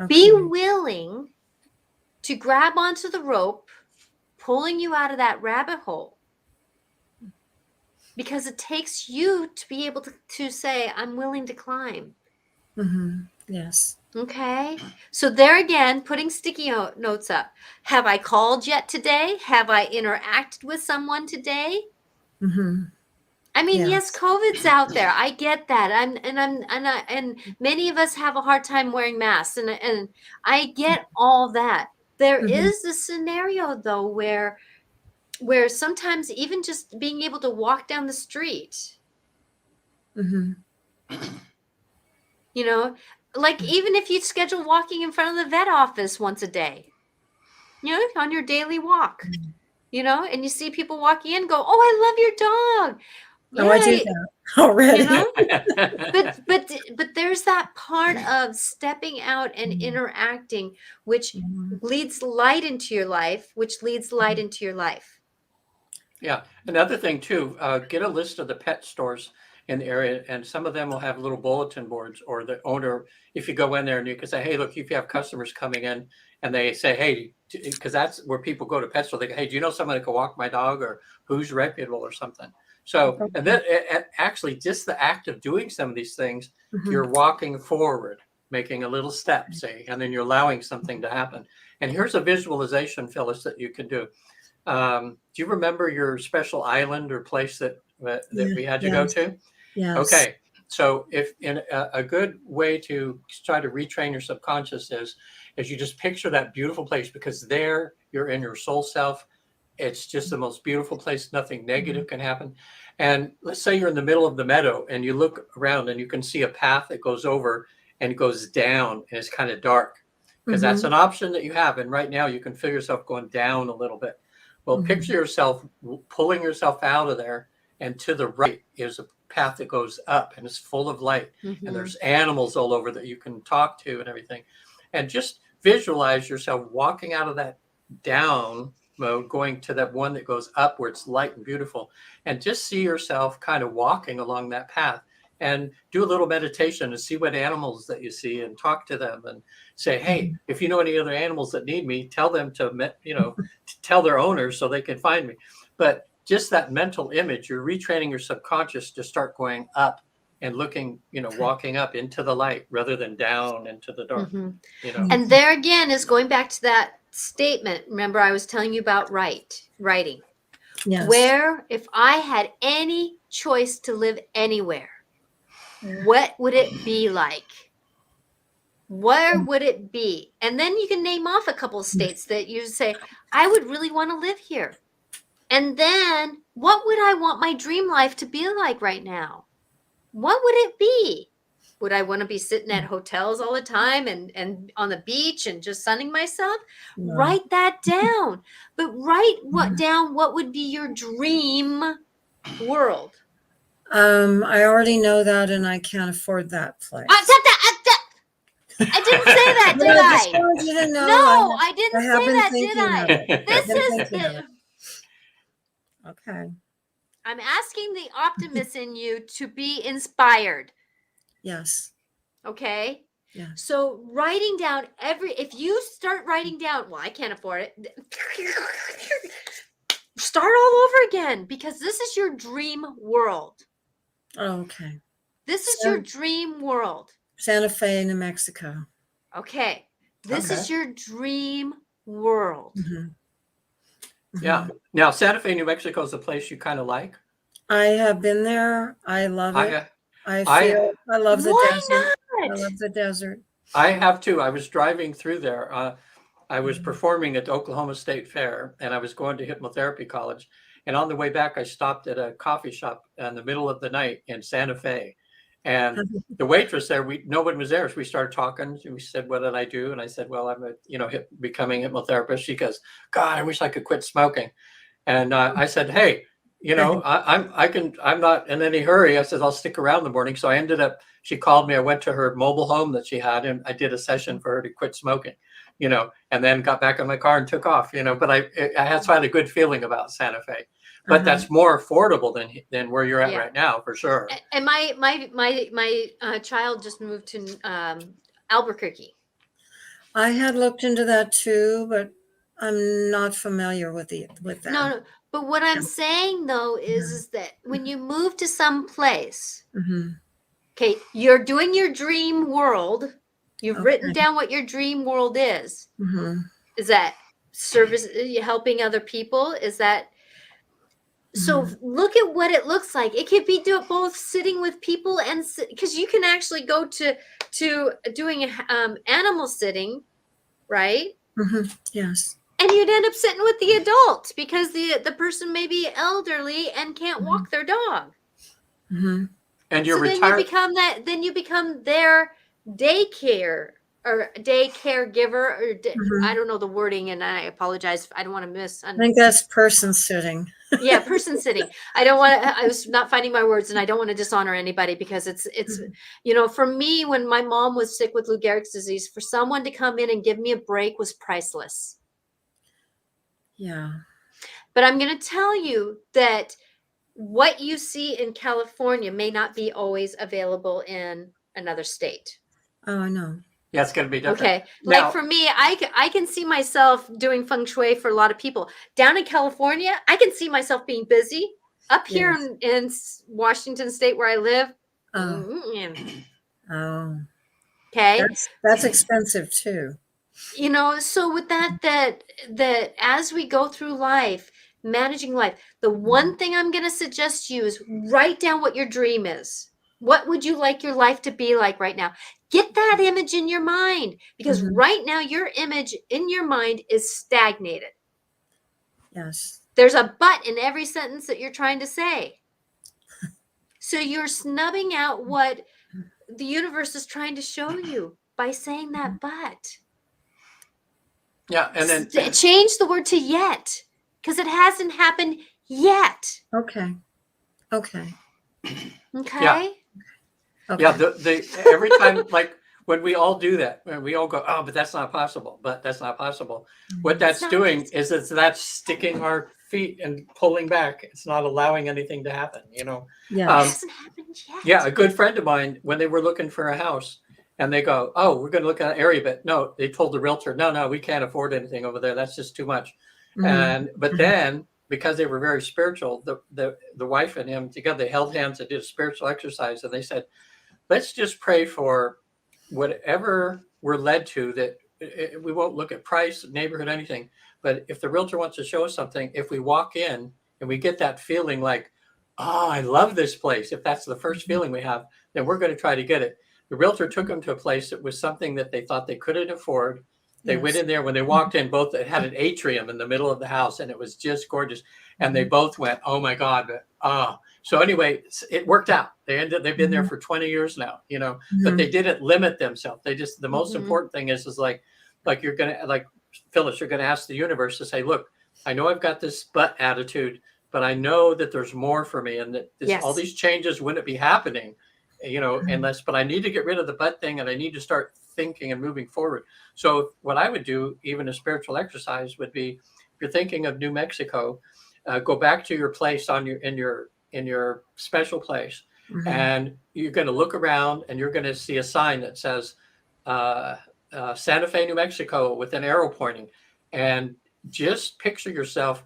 Be Okay. willing to grab onto the rope, pulling you out of that rabbit hole. Because it takes you to be able to say, I'm willing to climb. Mm-hmm. Yes. Okay. So there again, putting sticky notes up. Have I called yet today? Have I interacted with someone today? Mm-hmm. I mean, yes, Yes. COVID's out there. I get that. And many of us have a hard time wearing masks, and I get all that. There Mm-hmm. is a scenario though where sometimes even just being able to walk down the street, Mm-hmm. like even if you schedule walking in front of the vet office once a day, on your daily walk, and you see people walking in, go, oh, I love your dog. Oh, I do Yay. that already. But there's that part of stepping out and interacting, which Mhm. leads light into your life, which leads light into your life. Yeah. Another thing too, get a list of the pet stores in the area, and some of them will have little bulletin boards, or the owner, if you go in there and you can say, hey, look, if you have customers coming in and they say, hey, because that's where people go to pet store, they go, hey, do you know someone that can walk my dog, or who's reputable or something? So, and then actually just the act of doing some of these things, Mhm. you're walking forward, making a little step, say, and then you're allowing something to happen. And here's a visualization, Phyllis, that you can do. Do you remember your special island or place that Yeah. we had you go Yes. to? Yes. Okay. So if in a good way to try to retrain your subconscious is you just picture that beautiful place, because there you're in your soul self. It's just the most beautiful place. Nothing negative can happen. And let's say you're in the middle of the meadow and you look around and you can see a path that goes over and goes down, and it's kind of dark, because that's Mhm. an option that you have. And right now you can feel yourself going down a little bit. Well, Mhm. picture yourself pulling yourself out of there, and to the right is a path that goes up and it's full of light. And there's animals all over that you can talk to and everything. And just visualize yourself walking out of that down mode, going to that one that goes up where it's light and beautiful. And just see yourself kind of walking along that path, and do a little meditation and see what animals that you see and talk to them and say, hey, if you know any other animals that need me, tell them to, to tell their owners so they can find me. But just that mental image, you're retraining your subconscious to start going up and looking, walking up into the light rather than down into the dark. And there again is going back to that statement. Remember, I was telling you about writing. Yes. Where if I had any choice to live anywhere, what would it be like? Where would it be? And then you can name off a couple of states that you say, I would really want to live here. And then what would I want my dream life to be like right now? What would it be? Would I want to be sitting at hotels all the time and on the beach and just sunning myself? No. Write that down. But write down what would be your dream world. I already know that, and I can't afford that place. I didn't say that, But did I just I? wanted you to know. No, I didn't I have say been that, did thinking I? of it. This I've been is thinking of it. Okay. I'm asking the optimist in you to be inspired. Yes. Okay. Yeah. So writing down if you start writing down, well, I can't afford it. Start all over again, because this is your dream world. Oh, okay. This is your dream world. Santa Fe, New Mexico. Okay. This is your dream world. Mm-hmm. Yeah. Now, Santa Fe, New Mexico is a place you kind of like. I have been there. I love it. I I love the Why desert. I not? love the desert. I have too. I was driving through there. I was performing at the Oklahoma State Fair, and I was going to hypnotherapy college. And on the way back, I stopped at a coffee shop in the middle of the night in Santa Fe. And the waitress there, no one was there. So we started talking. We said, "What did I do?" And I said, "Well, I'm becoming a hypnotherapist." She goes, "God, I wish I could quit smoking." And I said, "Hey, I'm not in any hurry." I said, "I'll stick around in the morning." So I ended up, she called me. I went to her mobile home that she had, and I did a session for her to quit smoking, and then got back in my car and took off, but I had a good feeling about Santa Fe, but that's more affordable than where you're at right now, for sure. And my child just moved to Albuquerque. I had looked into that too, but I'm not familiar with that. No, but what I'm saying though is that when you move to some place, okay, you're doing your dream world. You've written down what your dream world is. Is that service, helping other people? Is that so? Look at what it looks like. It could be both sitting with people and because you can actually go to doing animal sitting, right? Yes. And you'd end up sitting with the adult because the person may be elderly and can't walk their dog. And you're so retired. Then you become their daycare or daycare giver, or I don't know the wording, and I apologize. I don't want to miss. I think that's person sitting. Yeah, person sitting. I was not finding my words, and I don't want to dishonor anybody because it's for me, when my mom was sick with Lou Gehrig's disease, for someone to come in and give me a break was priceless. Yeah. But I'm going to tell you that what you see in California may not be always available in another state. Oh, I know. Yeah, it's going to be different. Okay. Like for me, I can see myself doing feng shui for a lot of people. Down in California, I can see myself being busy. Up here in Washington State where I live. Okay. That's expensive too. So with that as we go through life, managing life, the one thing I'm going to suggest to you is write down what your dream is. What would you like your life to be like right now? Get that image in your mind, because right now your image in your mind is stagnated. Yes. There's a but in every sentence that you're trying to say. So you're snubbing out what the universe is trying to show you by saying that but. Yeah, and then change the word to yet, because it hasn't happened yet. Okay. Okay. Yeah. Every time, like when we all do that, when we all go, "Oh, but that's not possible. But that's not possible." What that's doing is that's sticking our feet and pulling back. It's not allowing anything to happen. Yeah. It hasn't happened yet. Yeah, a good friend of mine, when they were looking for a house, and they go, "Oh, we're going to look at an area," but no, they told the realtor, "No, we can't afford anything over there. That's just too much." But then, because they were very spiritual, the wife and him together, they held hands and did a spiritual exercise, and they said, "Let's just pray for whatever we're led to, that we won't look at price, neighborhood, anything. But if the realtor wants to show us something, if we walk in and we get that feeling like, oh, I love this place," if that's the first feeling we have, then we're going to try to get it. The realtor took them to a place that was something that they thought they couldn't afford. They went in there. When they walked in, both it had an atrium in the middle of the house, and it was just gorgeous. And they both went, "Oh my God!" So anyway, it worked out. They've been there for 20 years now, but they didn't limit themselves. They just, the most important thing is like you're going to, like Phyliss, you're going to ask the universe to say, "Look, I know I've got this but attitude, but I know that there's more for me, and that all these changes wouldn't be happening, unless, but I need to get rid of the but thing, and I need to start thinking and moving forward." So what I would do, even a spiritual exercise, would be, if you're thinking of New Mexico, go back to your place in your special place, and you're going to look around, and you're going to see a sign that says Santa Fe, New Mexico, with an arrow pointing, and just picture yourself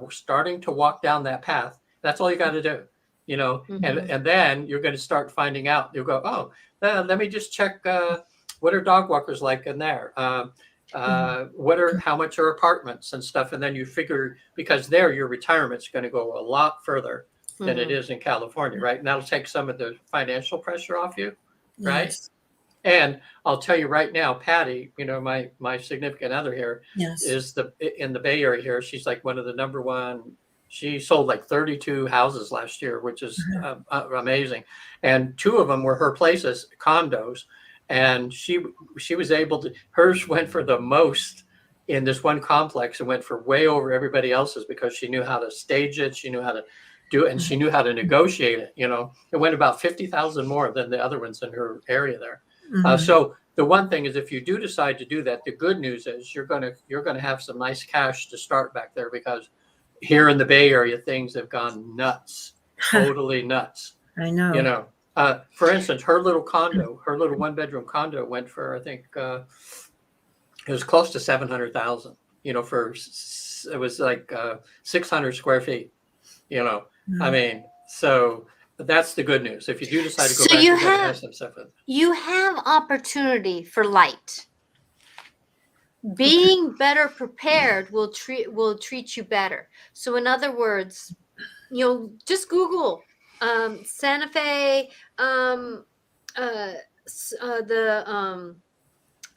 starting to walk down that path. That's all you got to do, and then you're going to start finding out. You'll go, "Oh, let me just check what are dog walkers like in there. How much are apartments and stuff, and then you figure, because there your retirement's going to go a lot further than it is in California, right? And that'll take some of the financial pressure off you, right? Yes. And I'll tell you right now, Patty, my significant other here Yes. is in the Bay Area here. She's like one of the number one. She sold like 32 houses last year, which is amazing. And 2 of them were her places, condos. And she was able to, hers went for the most in this one complex and went for way over everybody else's because she knew how to stage it. She knew how to do it, and she knew how to negotiate it. It went about 50,000 more than the other ones in her area there. So the one thing is, if you do decide to do that, the good news is you're gonna have some nice cash to start back there, because here in the Bay Area things have gone nuts, totally nuts. I know. For instance, her little 1-bedroom condo went for, I think it was close to 700,000. It was like 600 square feet. I mean, so that's the good news. If you do decide to go back, you're gonna have some stuff with it. You have opportunity for light. Being better prepared will treat you better. So in other words, just Google Santa Fe, the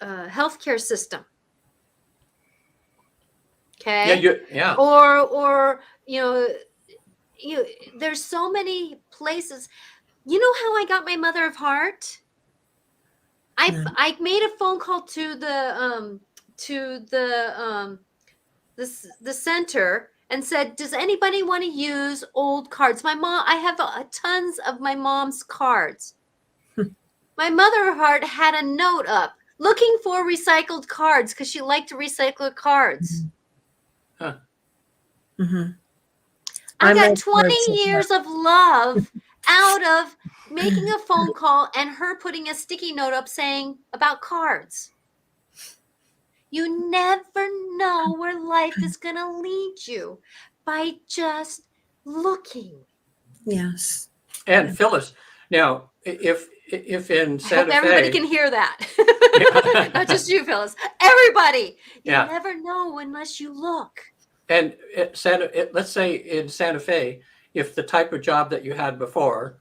healthcare system. Okay. Yeah. Or there's so many places. You know how I got my Mother of Heart? I made a phone call to the center and said, does anybody want to use old cards? I have tons of my mom's cards. My Mother of Heart had a note up looking for recycled cards because she liked to recycle cards. Huh. I got 20 years of love out of making a phone call and her putting a sticky note up saying about cards. You never know where life is going to lead you by just looking. Yes. And Phyliss, now, if in Santa Fe, everybody can hear that. Not just you, Phyliss. Everybody. You never know unless you look. And let's say in Santa Fe, if the type of job that you had before,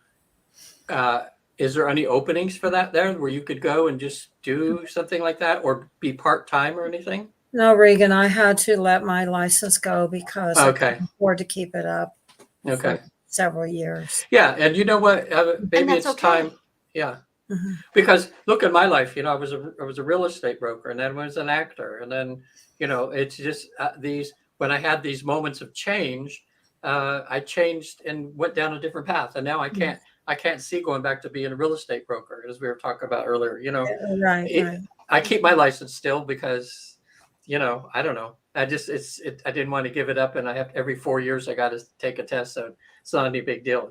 is there any openings for that there where you could go and just do something like that, or be part-time or anything? No, Regan, I had to let my license go because I couldn't afford to keep it up for several years. Yeah, and you know what? Maybe it's time. Yeah. Because look at my life. I was a real estate broker, and then I was an actor, and then it's just when I had these moments of change, I changed and went down a different path, and now I can't see going back to being a real estate broker, as we were talking about earlier. Right. I keep my license still because, I don't know. I didn't want to give it up, and I have every 4 years I got to take a test, so it's not any big deal,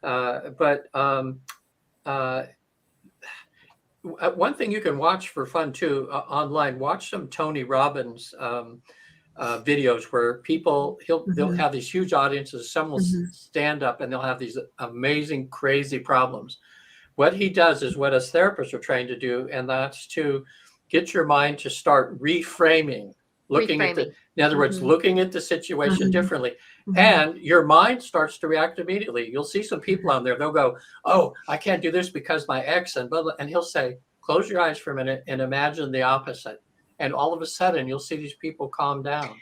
But one thing you can watch for fun too online. Watch some Tony Robbins videos where they'll have these huge audiences. Some will stand up and they'll have these amazing, crazy problems. What he does is what us therapists are trained to do, and that's to get your mind to start reframing, looking at in other words, looking at the situation differently. And your mind starts to react immediately. You'll see some people on there, they'll go, oh, I can't do this because my ex and blah, blah. And he'll say, close your eyes for a minute and imagine the opposite. And all of a sudden, you'll see these people calm down.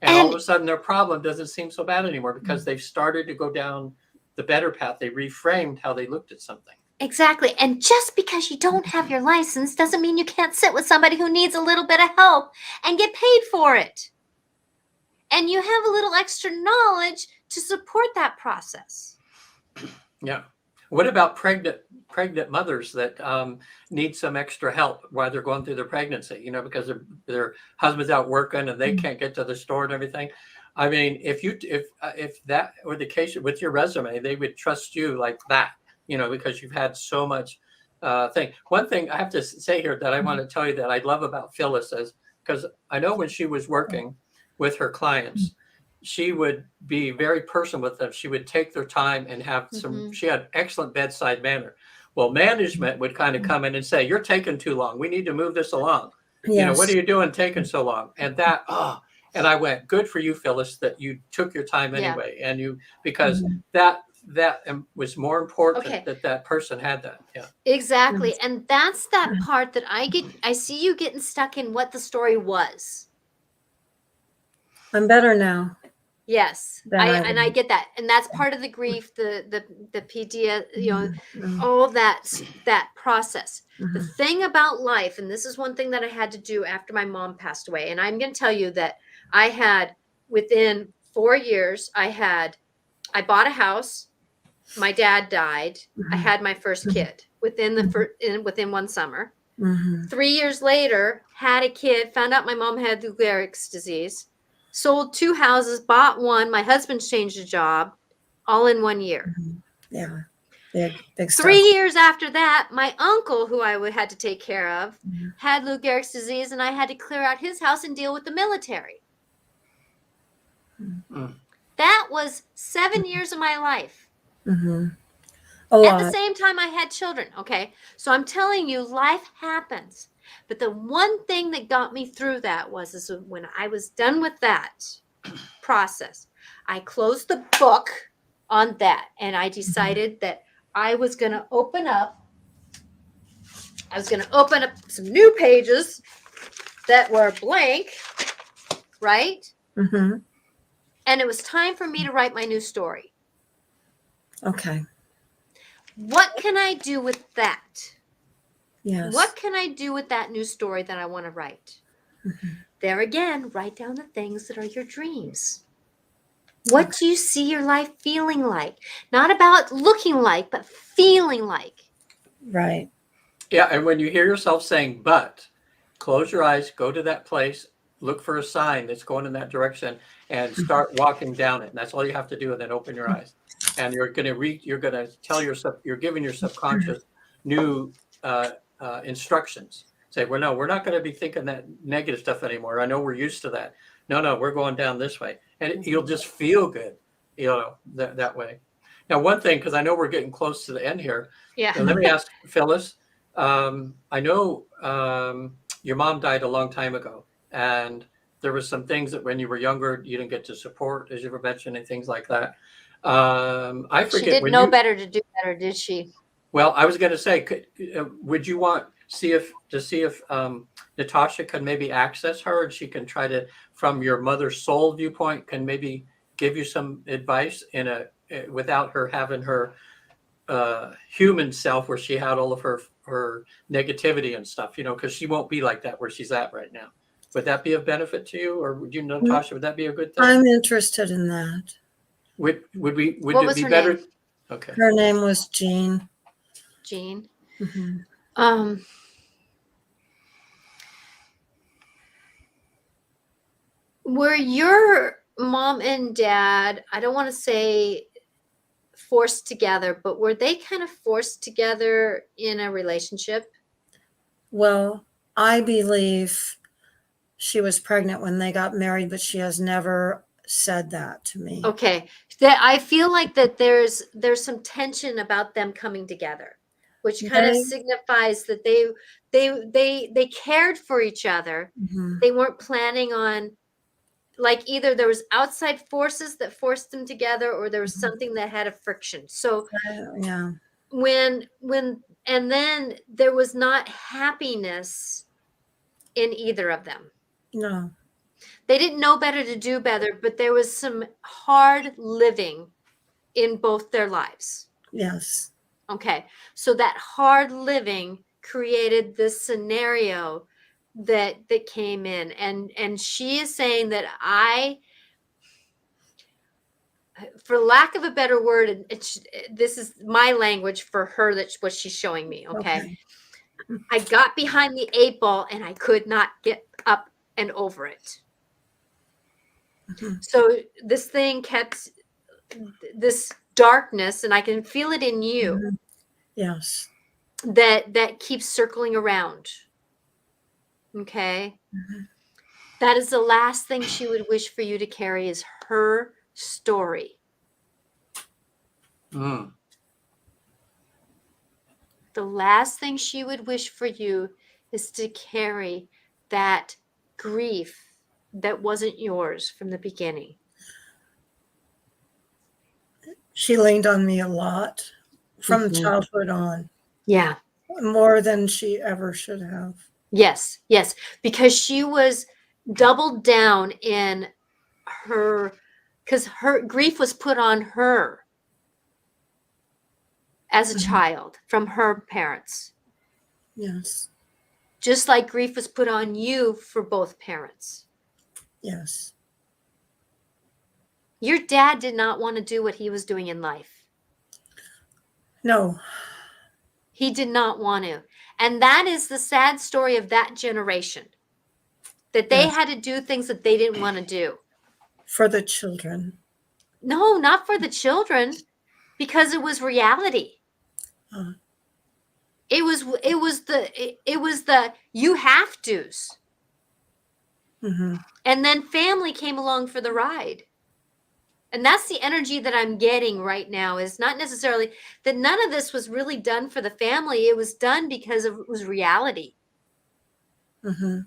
And all of a sudden, their problem doesn't seem so bad anymore because they've started to go down the better path. They reframed how they looked at something. Exactly. And just because you don't have your license doesn't mean you can't sit with somebody who needs a little bit of help and get paid for it. And you have a little extra knowledge to support that process. Yeah. What about pregnant mothers that need some extra help while they're going through their pregnancy, because their husband's out working and they can't get to the store and everything? I mean, if that were the case with your resume, they would trust you like that, because you've had so much thing. One thing I have to say here that I want to tell you that I love about Phyliss is, because I know when she was working with her clients, she would be very personal with them. She would take their time and have she had excellent bedside manner. Well, management would kind of come in and say, you're taking too long. We need to move this along. What are Yes. you doing taking so long? And and I went, good for you, Phyllis, that you took your time Yeah. anyway. And because Mhm. that was more important Okay. that person had that. Yeah. Exactly. Yes. And that's that part that I see you getting stuck in what the story was. I'm better now Yes. than I I and I was. get that. And that's part of the grief, the PDS, Mhm. all that process. The Mhm. thing about life, and this is one thing that I had to do after my mom passed away, and I'm going to tell you that I had within 4 years, I bought a house, my dad died, I Mhm. had my first kid within one summer. Mhm. 3 years later, had a kid, found out my mom had Lou Gehrig's disease, sold 2 houses, bought one, my husband's changed a job, all in 1 year. Mhm. Yeah. Big 3 stuff. years after that, my uncle, who I had to take care of, Mhm. had Lou Gehrig's disease, and I had to clear out his house and deal with the military. Mm. That was 7 years of my life. Mhm. A At the lot. same time, I had children. Okay. So I'm telling you, life happens. But the one thing that got me through that is when I was done with that process, I closed the book on that and I decided that I was going to open up some new pages that were blank, right? Mhm. And it was time for me to write my new story. Okay. What can I do with that? Yes. What can I do with that new story that I want to write? Mhm. There again, write down the things that are your dreams. What do you see your life feeling like? Not about looking like, but feeling like. Right. Yeah. And when you hear yourself saying, but, close your eyes, go to that place, look for a sign that's going in that direction, and start walking down it. And that's all you have to do. And then open your eyes. And you're going to you're going to tell yourself, you're giving your subconscious new instructions. Say, well, no, we're not going to be thinking that negative stuff anymore. I know we're used to that. No, we're going down this way. And you'll just feel good, that way. Now, one thing, because I know we're getting close to the end here, Yeah. let me ask Phyllis. I know your mom died a long time ago, and there was some things that when you were younger you didn't get to support, as you were mentioning, things like that. I She forget didn't when know you. better to do better, did she? Well, I was going to say, would you want see if Natasha can maybe access her, and she can try to, from your mother's soul viewpoint, can maybe give you some advice without her having her human self where she had all of her negativity and stuff, because she won't be like that where she's at right now. Would that be of benefit to you, or would you, Natasha? Would that be a good thing? I'm interested in that. Would What it was be her better? name? Okay. Her name was Jean. Jean. Mhm. Were your mom and dad, I don't want to say forced together, but were they kind of forced together in a relationship? Well, I believe she was pregnant when they got married, but she has never said that to me. Okay. I feel like that there's some tension about them coming together, which kind of They, signifies that they cared for each other. mhm. They weren't planning on, like, either there was outside forces that forced them together or there was something that had a friction. So Yeah, when and then there was not happiness in either of them. no, They didn't know better to do better, but there was some hard living in both their lives. yes, Okay. So that hard living created this scenario that came in, and she is saying that for lack of a better word, this is my language for her, that's what she's showing me. Okay. okay, I got behind the 8 ball and I could not get up and over it. mhm. So this thing kept this darkness, and I can feel it in you, Mhm. Yes, that keeps circling around. Okay. Mhm. That is the last thing she would wish for you to carry, is her story. Mm. The last thing she would wish for you is to carry that grief that wasn't yours from the beginning? She leaned on me a lot from Mhm. childhood on, Yeah. more than she ever should have. Yes. Yes. Because she was doubled down in her, because her grief was put on her as a Mhm. child from her parents, Yes, just like grief was put on you for both parents. yes. Your dad did not want to do what he was doing in life. No. He did not want to. And that is the sad story of that generation, that they Yes. had to do things that they didn't want to do. For the children. No, not for the children, because it was reality. Uh, It was the you have to's. mhm. And then family came along for the ride. And that's the energy that I'm getting right now, is not necessarily that none of this was really done for the family. It was done because it was reality. Mhm.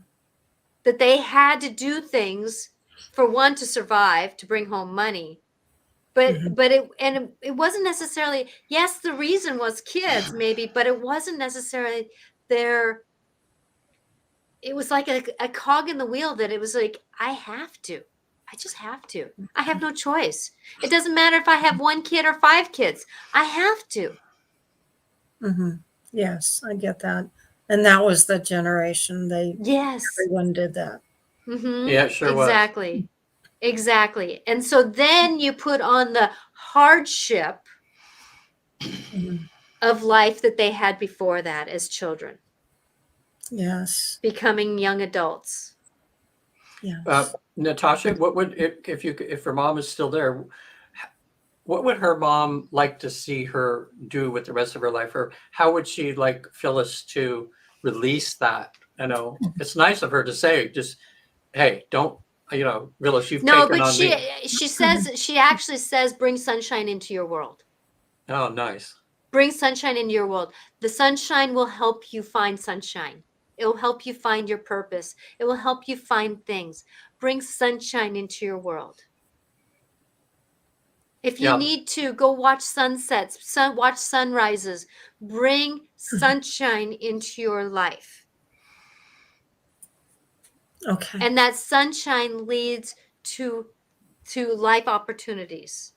That they had to do things for one, to survive, to bring home money. Mhm. But it wasn't necessarily, yes, the reason was kids maybe, but it wasn't necessarily their, it was like a cog in the wheel, that it was like, I just have to. I have no choice. It doesn't matter if I have one kid or 5 kids. I have to. Mhm. Yes, I get that. And that was the generation. Yes. Everyone did that. Mm-hmm. Yeah, it sure was. Exactly. Exactly. And so then you put on the hardship Mhm. of life that they had before that as children, Yes. becoming young adults. Yes. Natasha, what would, if her mom is still there, what would her mom like to see her do with the rest of her life? Or how would she like Phyllis to release that? You know, it's nice of her to say, just, hey, don't, Phyllis, you've No, taken but on me. she actually says, bring sunshine into your world. Oh, nice. Bring sunshine into your world. The sunshine will help you find sunshine. It will help you find your purpose. It will help you find things. Bring sunshine into your world. If you Yeah. need to, go watch sunsets, watch sunrises. Bring sunshine into your life. Okay. And that sunshine leads to life opportunities.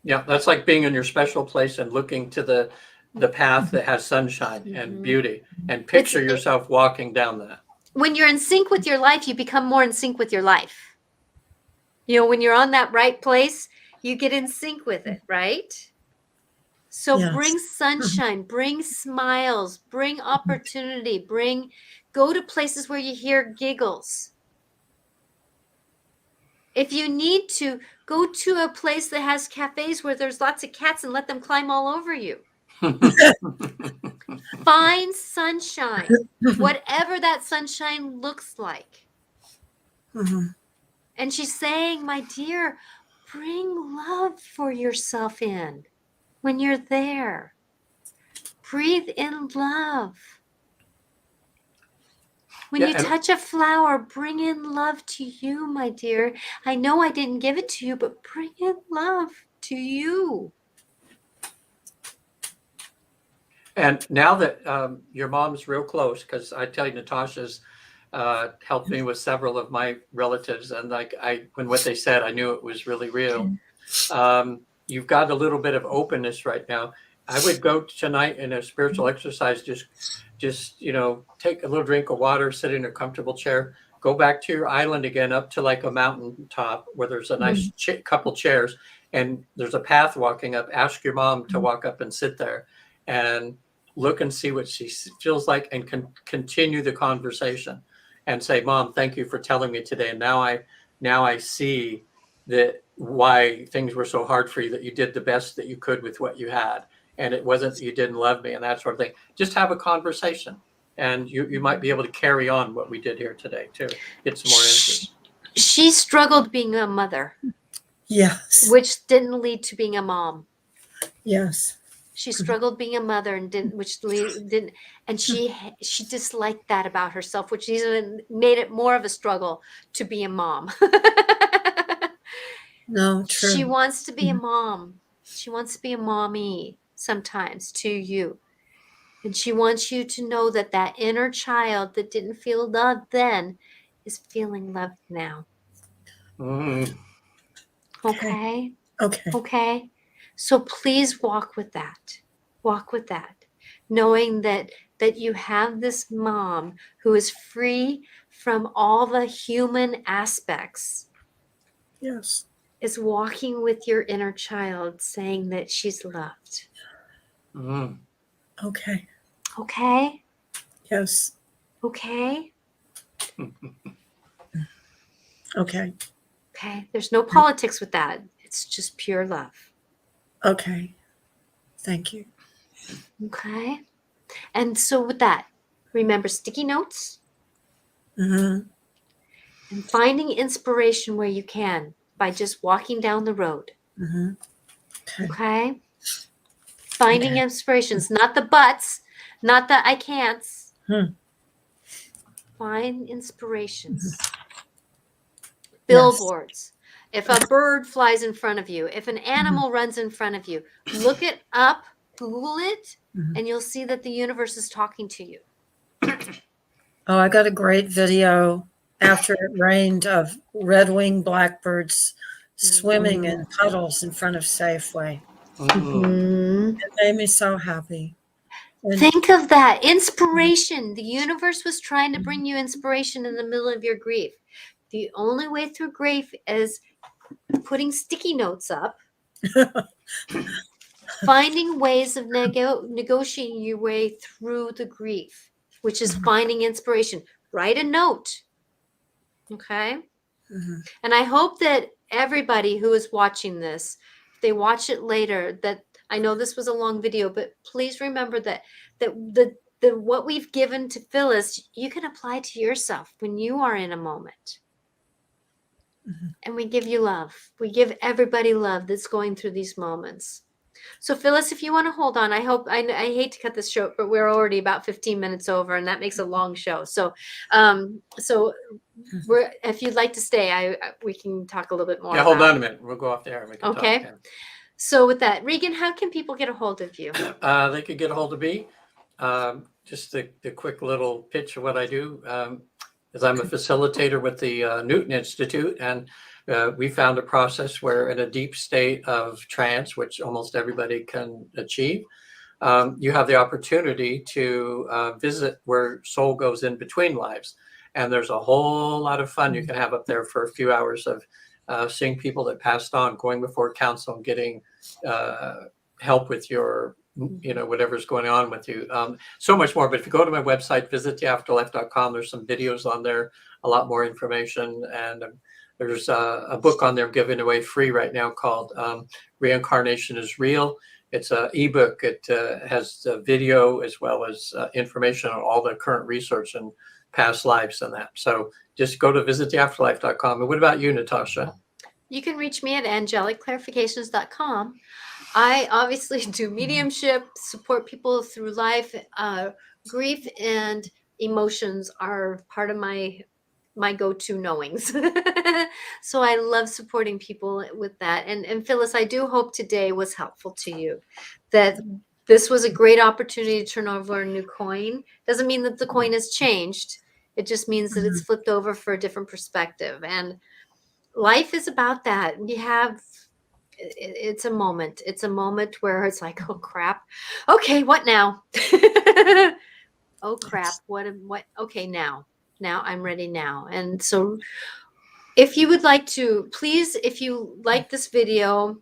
Yeah, that's like being in your special place and looking to the path that has sunshine and Mhm. beauty, and picture yourself walking down that. When you're in sync with your life, you become more in sync with your life. You know, when you're on that right place, you get in sync with it, right? So Yes. bring sunshine, bring smiles, bring opportunity, go to places where you hear giggles. If you need to, go to a place that has cafes where there's lots of cats and let them climb all over you. Find sunshine, whatever that sunshine looks like. Mhm. And she's saying, my dear, bring love for yourself in when you're there. Breathe in love. When Yeah, you touch a flower, bring in love to you, my dear. I know I didn't give it to you, but bring in love to you. and now that your mom's real close, because I tell you, Natasha's helped me with several of my relatives, and like when what they said, I knew it was really real. You've got a little bit of openness right now. I would go tonight in a spiritual exercise, just take a little drink of water, sit in a comfortable chair, go back to your island again, up to like a mountain top where there's a nice couple chairs, and there's a path walking up. Ask your mom to walk up and sit there and look and see what she feels like, and continue the conversation and say, Mom, thank you for telling me today. And now I see that why things were so hard for you, that you did the best that you could with what you had. And it wasn't that you didn't love me and that sort of thing. Just have a conversation, and you might be able to carry on what we did here today too. Get some more answers. She struggled being a mother, Yes. which didn't lead to being a mom. Yes. She struggled being a mother and didn't, and she disliked that about herself, which even made it more of a struggle to be a mom. No, She true. wants to be a mom. She wants to be a mommy sometimes to you. And she wants you to know that that inner child that didn't feel loved then is feeling loved now. Mm. Okay? Okay. Okay? So please walk with that. Walk with that. Knowing that you have this mom who is free from all the human aspects, Yes. is walking with your inner child saying that she's loved. Mm. Okay. Okay? Yes. Okay? Okay. Okay? There's no politics with that. It's just pure love. Okay. Thank you. Okay? And so with that, remember sticky notes Mm-hmm. and finding inspiration where you can by just walking down the road. Mm-hmm. Okay. Okay? Finding Okay. inspirations, not the buts, not the I can'ts. Hmm. Find inspirations. Yes. Billboards. If a bird flies in front of you, if an animal runs in front of you, look it up, Google it, Mhm. and you'll see that the universe is talking to you. Oh, I got a great video after it rained of red-winged blackbirds swimming in puddles in front of Safeway. Mm. It made me so happy. And Think of that inspiration. The universe was trying to bring you inspiration in the middle of your grief. The only way through grief is putting sticky notes up, finding ways of negotiating your way through the grief, which is finding inspiration. Write a note. Okay. Mhm. And I hope that everybody who is watching this, if they watch it later, that I know this was a long video, but please remember that what we've given to Phyliss, you can apply to yourself when you are in a moment. Mhm. And we give you love. We give everybody love that's going through these moments. So Phyliss, if you want to hold on, I hate to cut this short, but we're already about 15 minutes over, and that makes a long show. So, if you'd like to stay, we can talk a little bit more. Yeah, hold on a minute. We'll go off the air and we can Okay. talk. So with that, Regan, how can people get a hold of you? They could get a hold of me. Just the quick little pitch of what I do is I'm a facilitator with the Newton Institute, and we found a process where in a deep state of trance, which almost everybody can achieve, you have the opportunity to visit where soul goes in between lives. And there's a whole lot of fun you can have up there for a few hours of seeing people that passed on, going before council and getting help with your, whatever's going on with you. So much more. But if you go to my website, visittheafterlife.com, there's some videos on there, a lot more information. And there's a book on there I'm giving away free right now called Reincarnation is Real. It's an ebook. It has video as well as information on all the current research and past lives and that. So just go to visittheafterlife.com. And what about you, Natasha? You can reach me at angelicclarifications.com. I obviously do mediumship, support people through life. Grief and emotions are part of my go-to knowings. So I love supporting people with that. And Phyliss, I do hope today was helpful to you, that this was a great opportunity to turn over a new coin. Doesn't mean that the coin has changed. It just means that it's flipped over for a different perspective. And life is about that. It's a moment. It's a moment where it's like, oh crap. Okay, what now? Oh crap. What? Okay, now I'm ready now. And so if you would like to, please, if you like this video,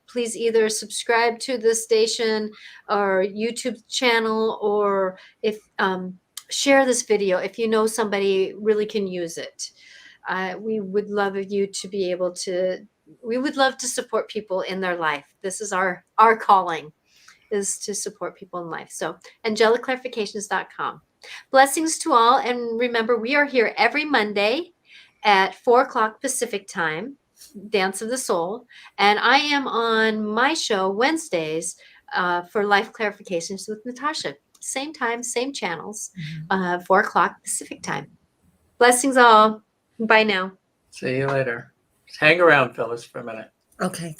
please either subscribe to the station or YouTube channel, or if share this video if you know somebody really can use it. We would love you to be able to. We would love to support people in their life. This is our calling, is to support people in life. So angelicclarifications.com. Blessings to all. And remember, we are here every Monday at 4:00 Pacific time, Dance of the Soul. And I am on my show Wednesdays for Life Clarifications with Natasha. Same time, same channels, Mhm. 4 o'clock Pacific time. Blessings all. Bye now. See you later. Hang around, Phyllis, for a minute. Okay.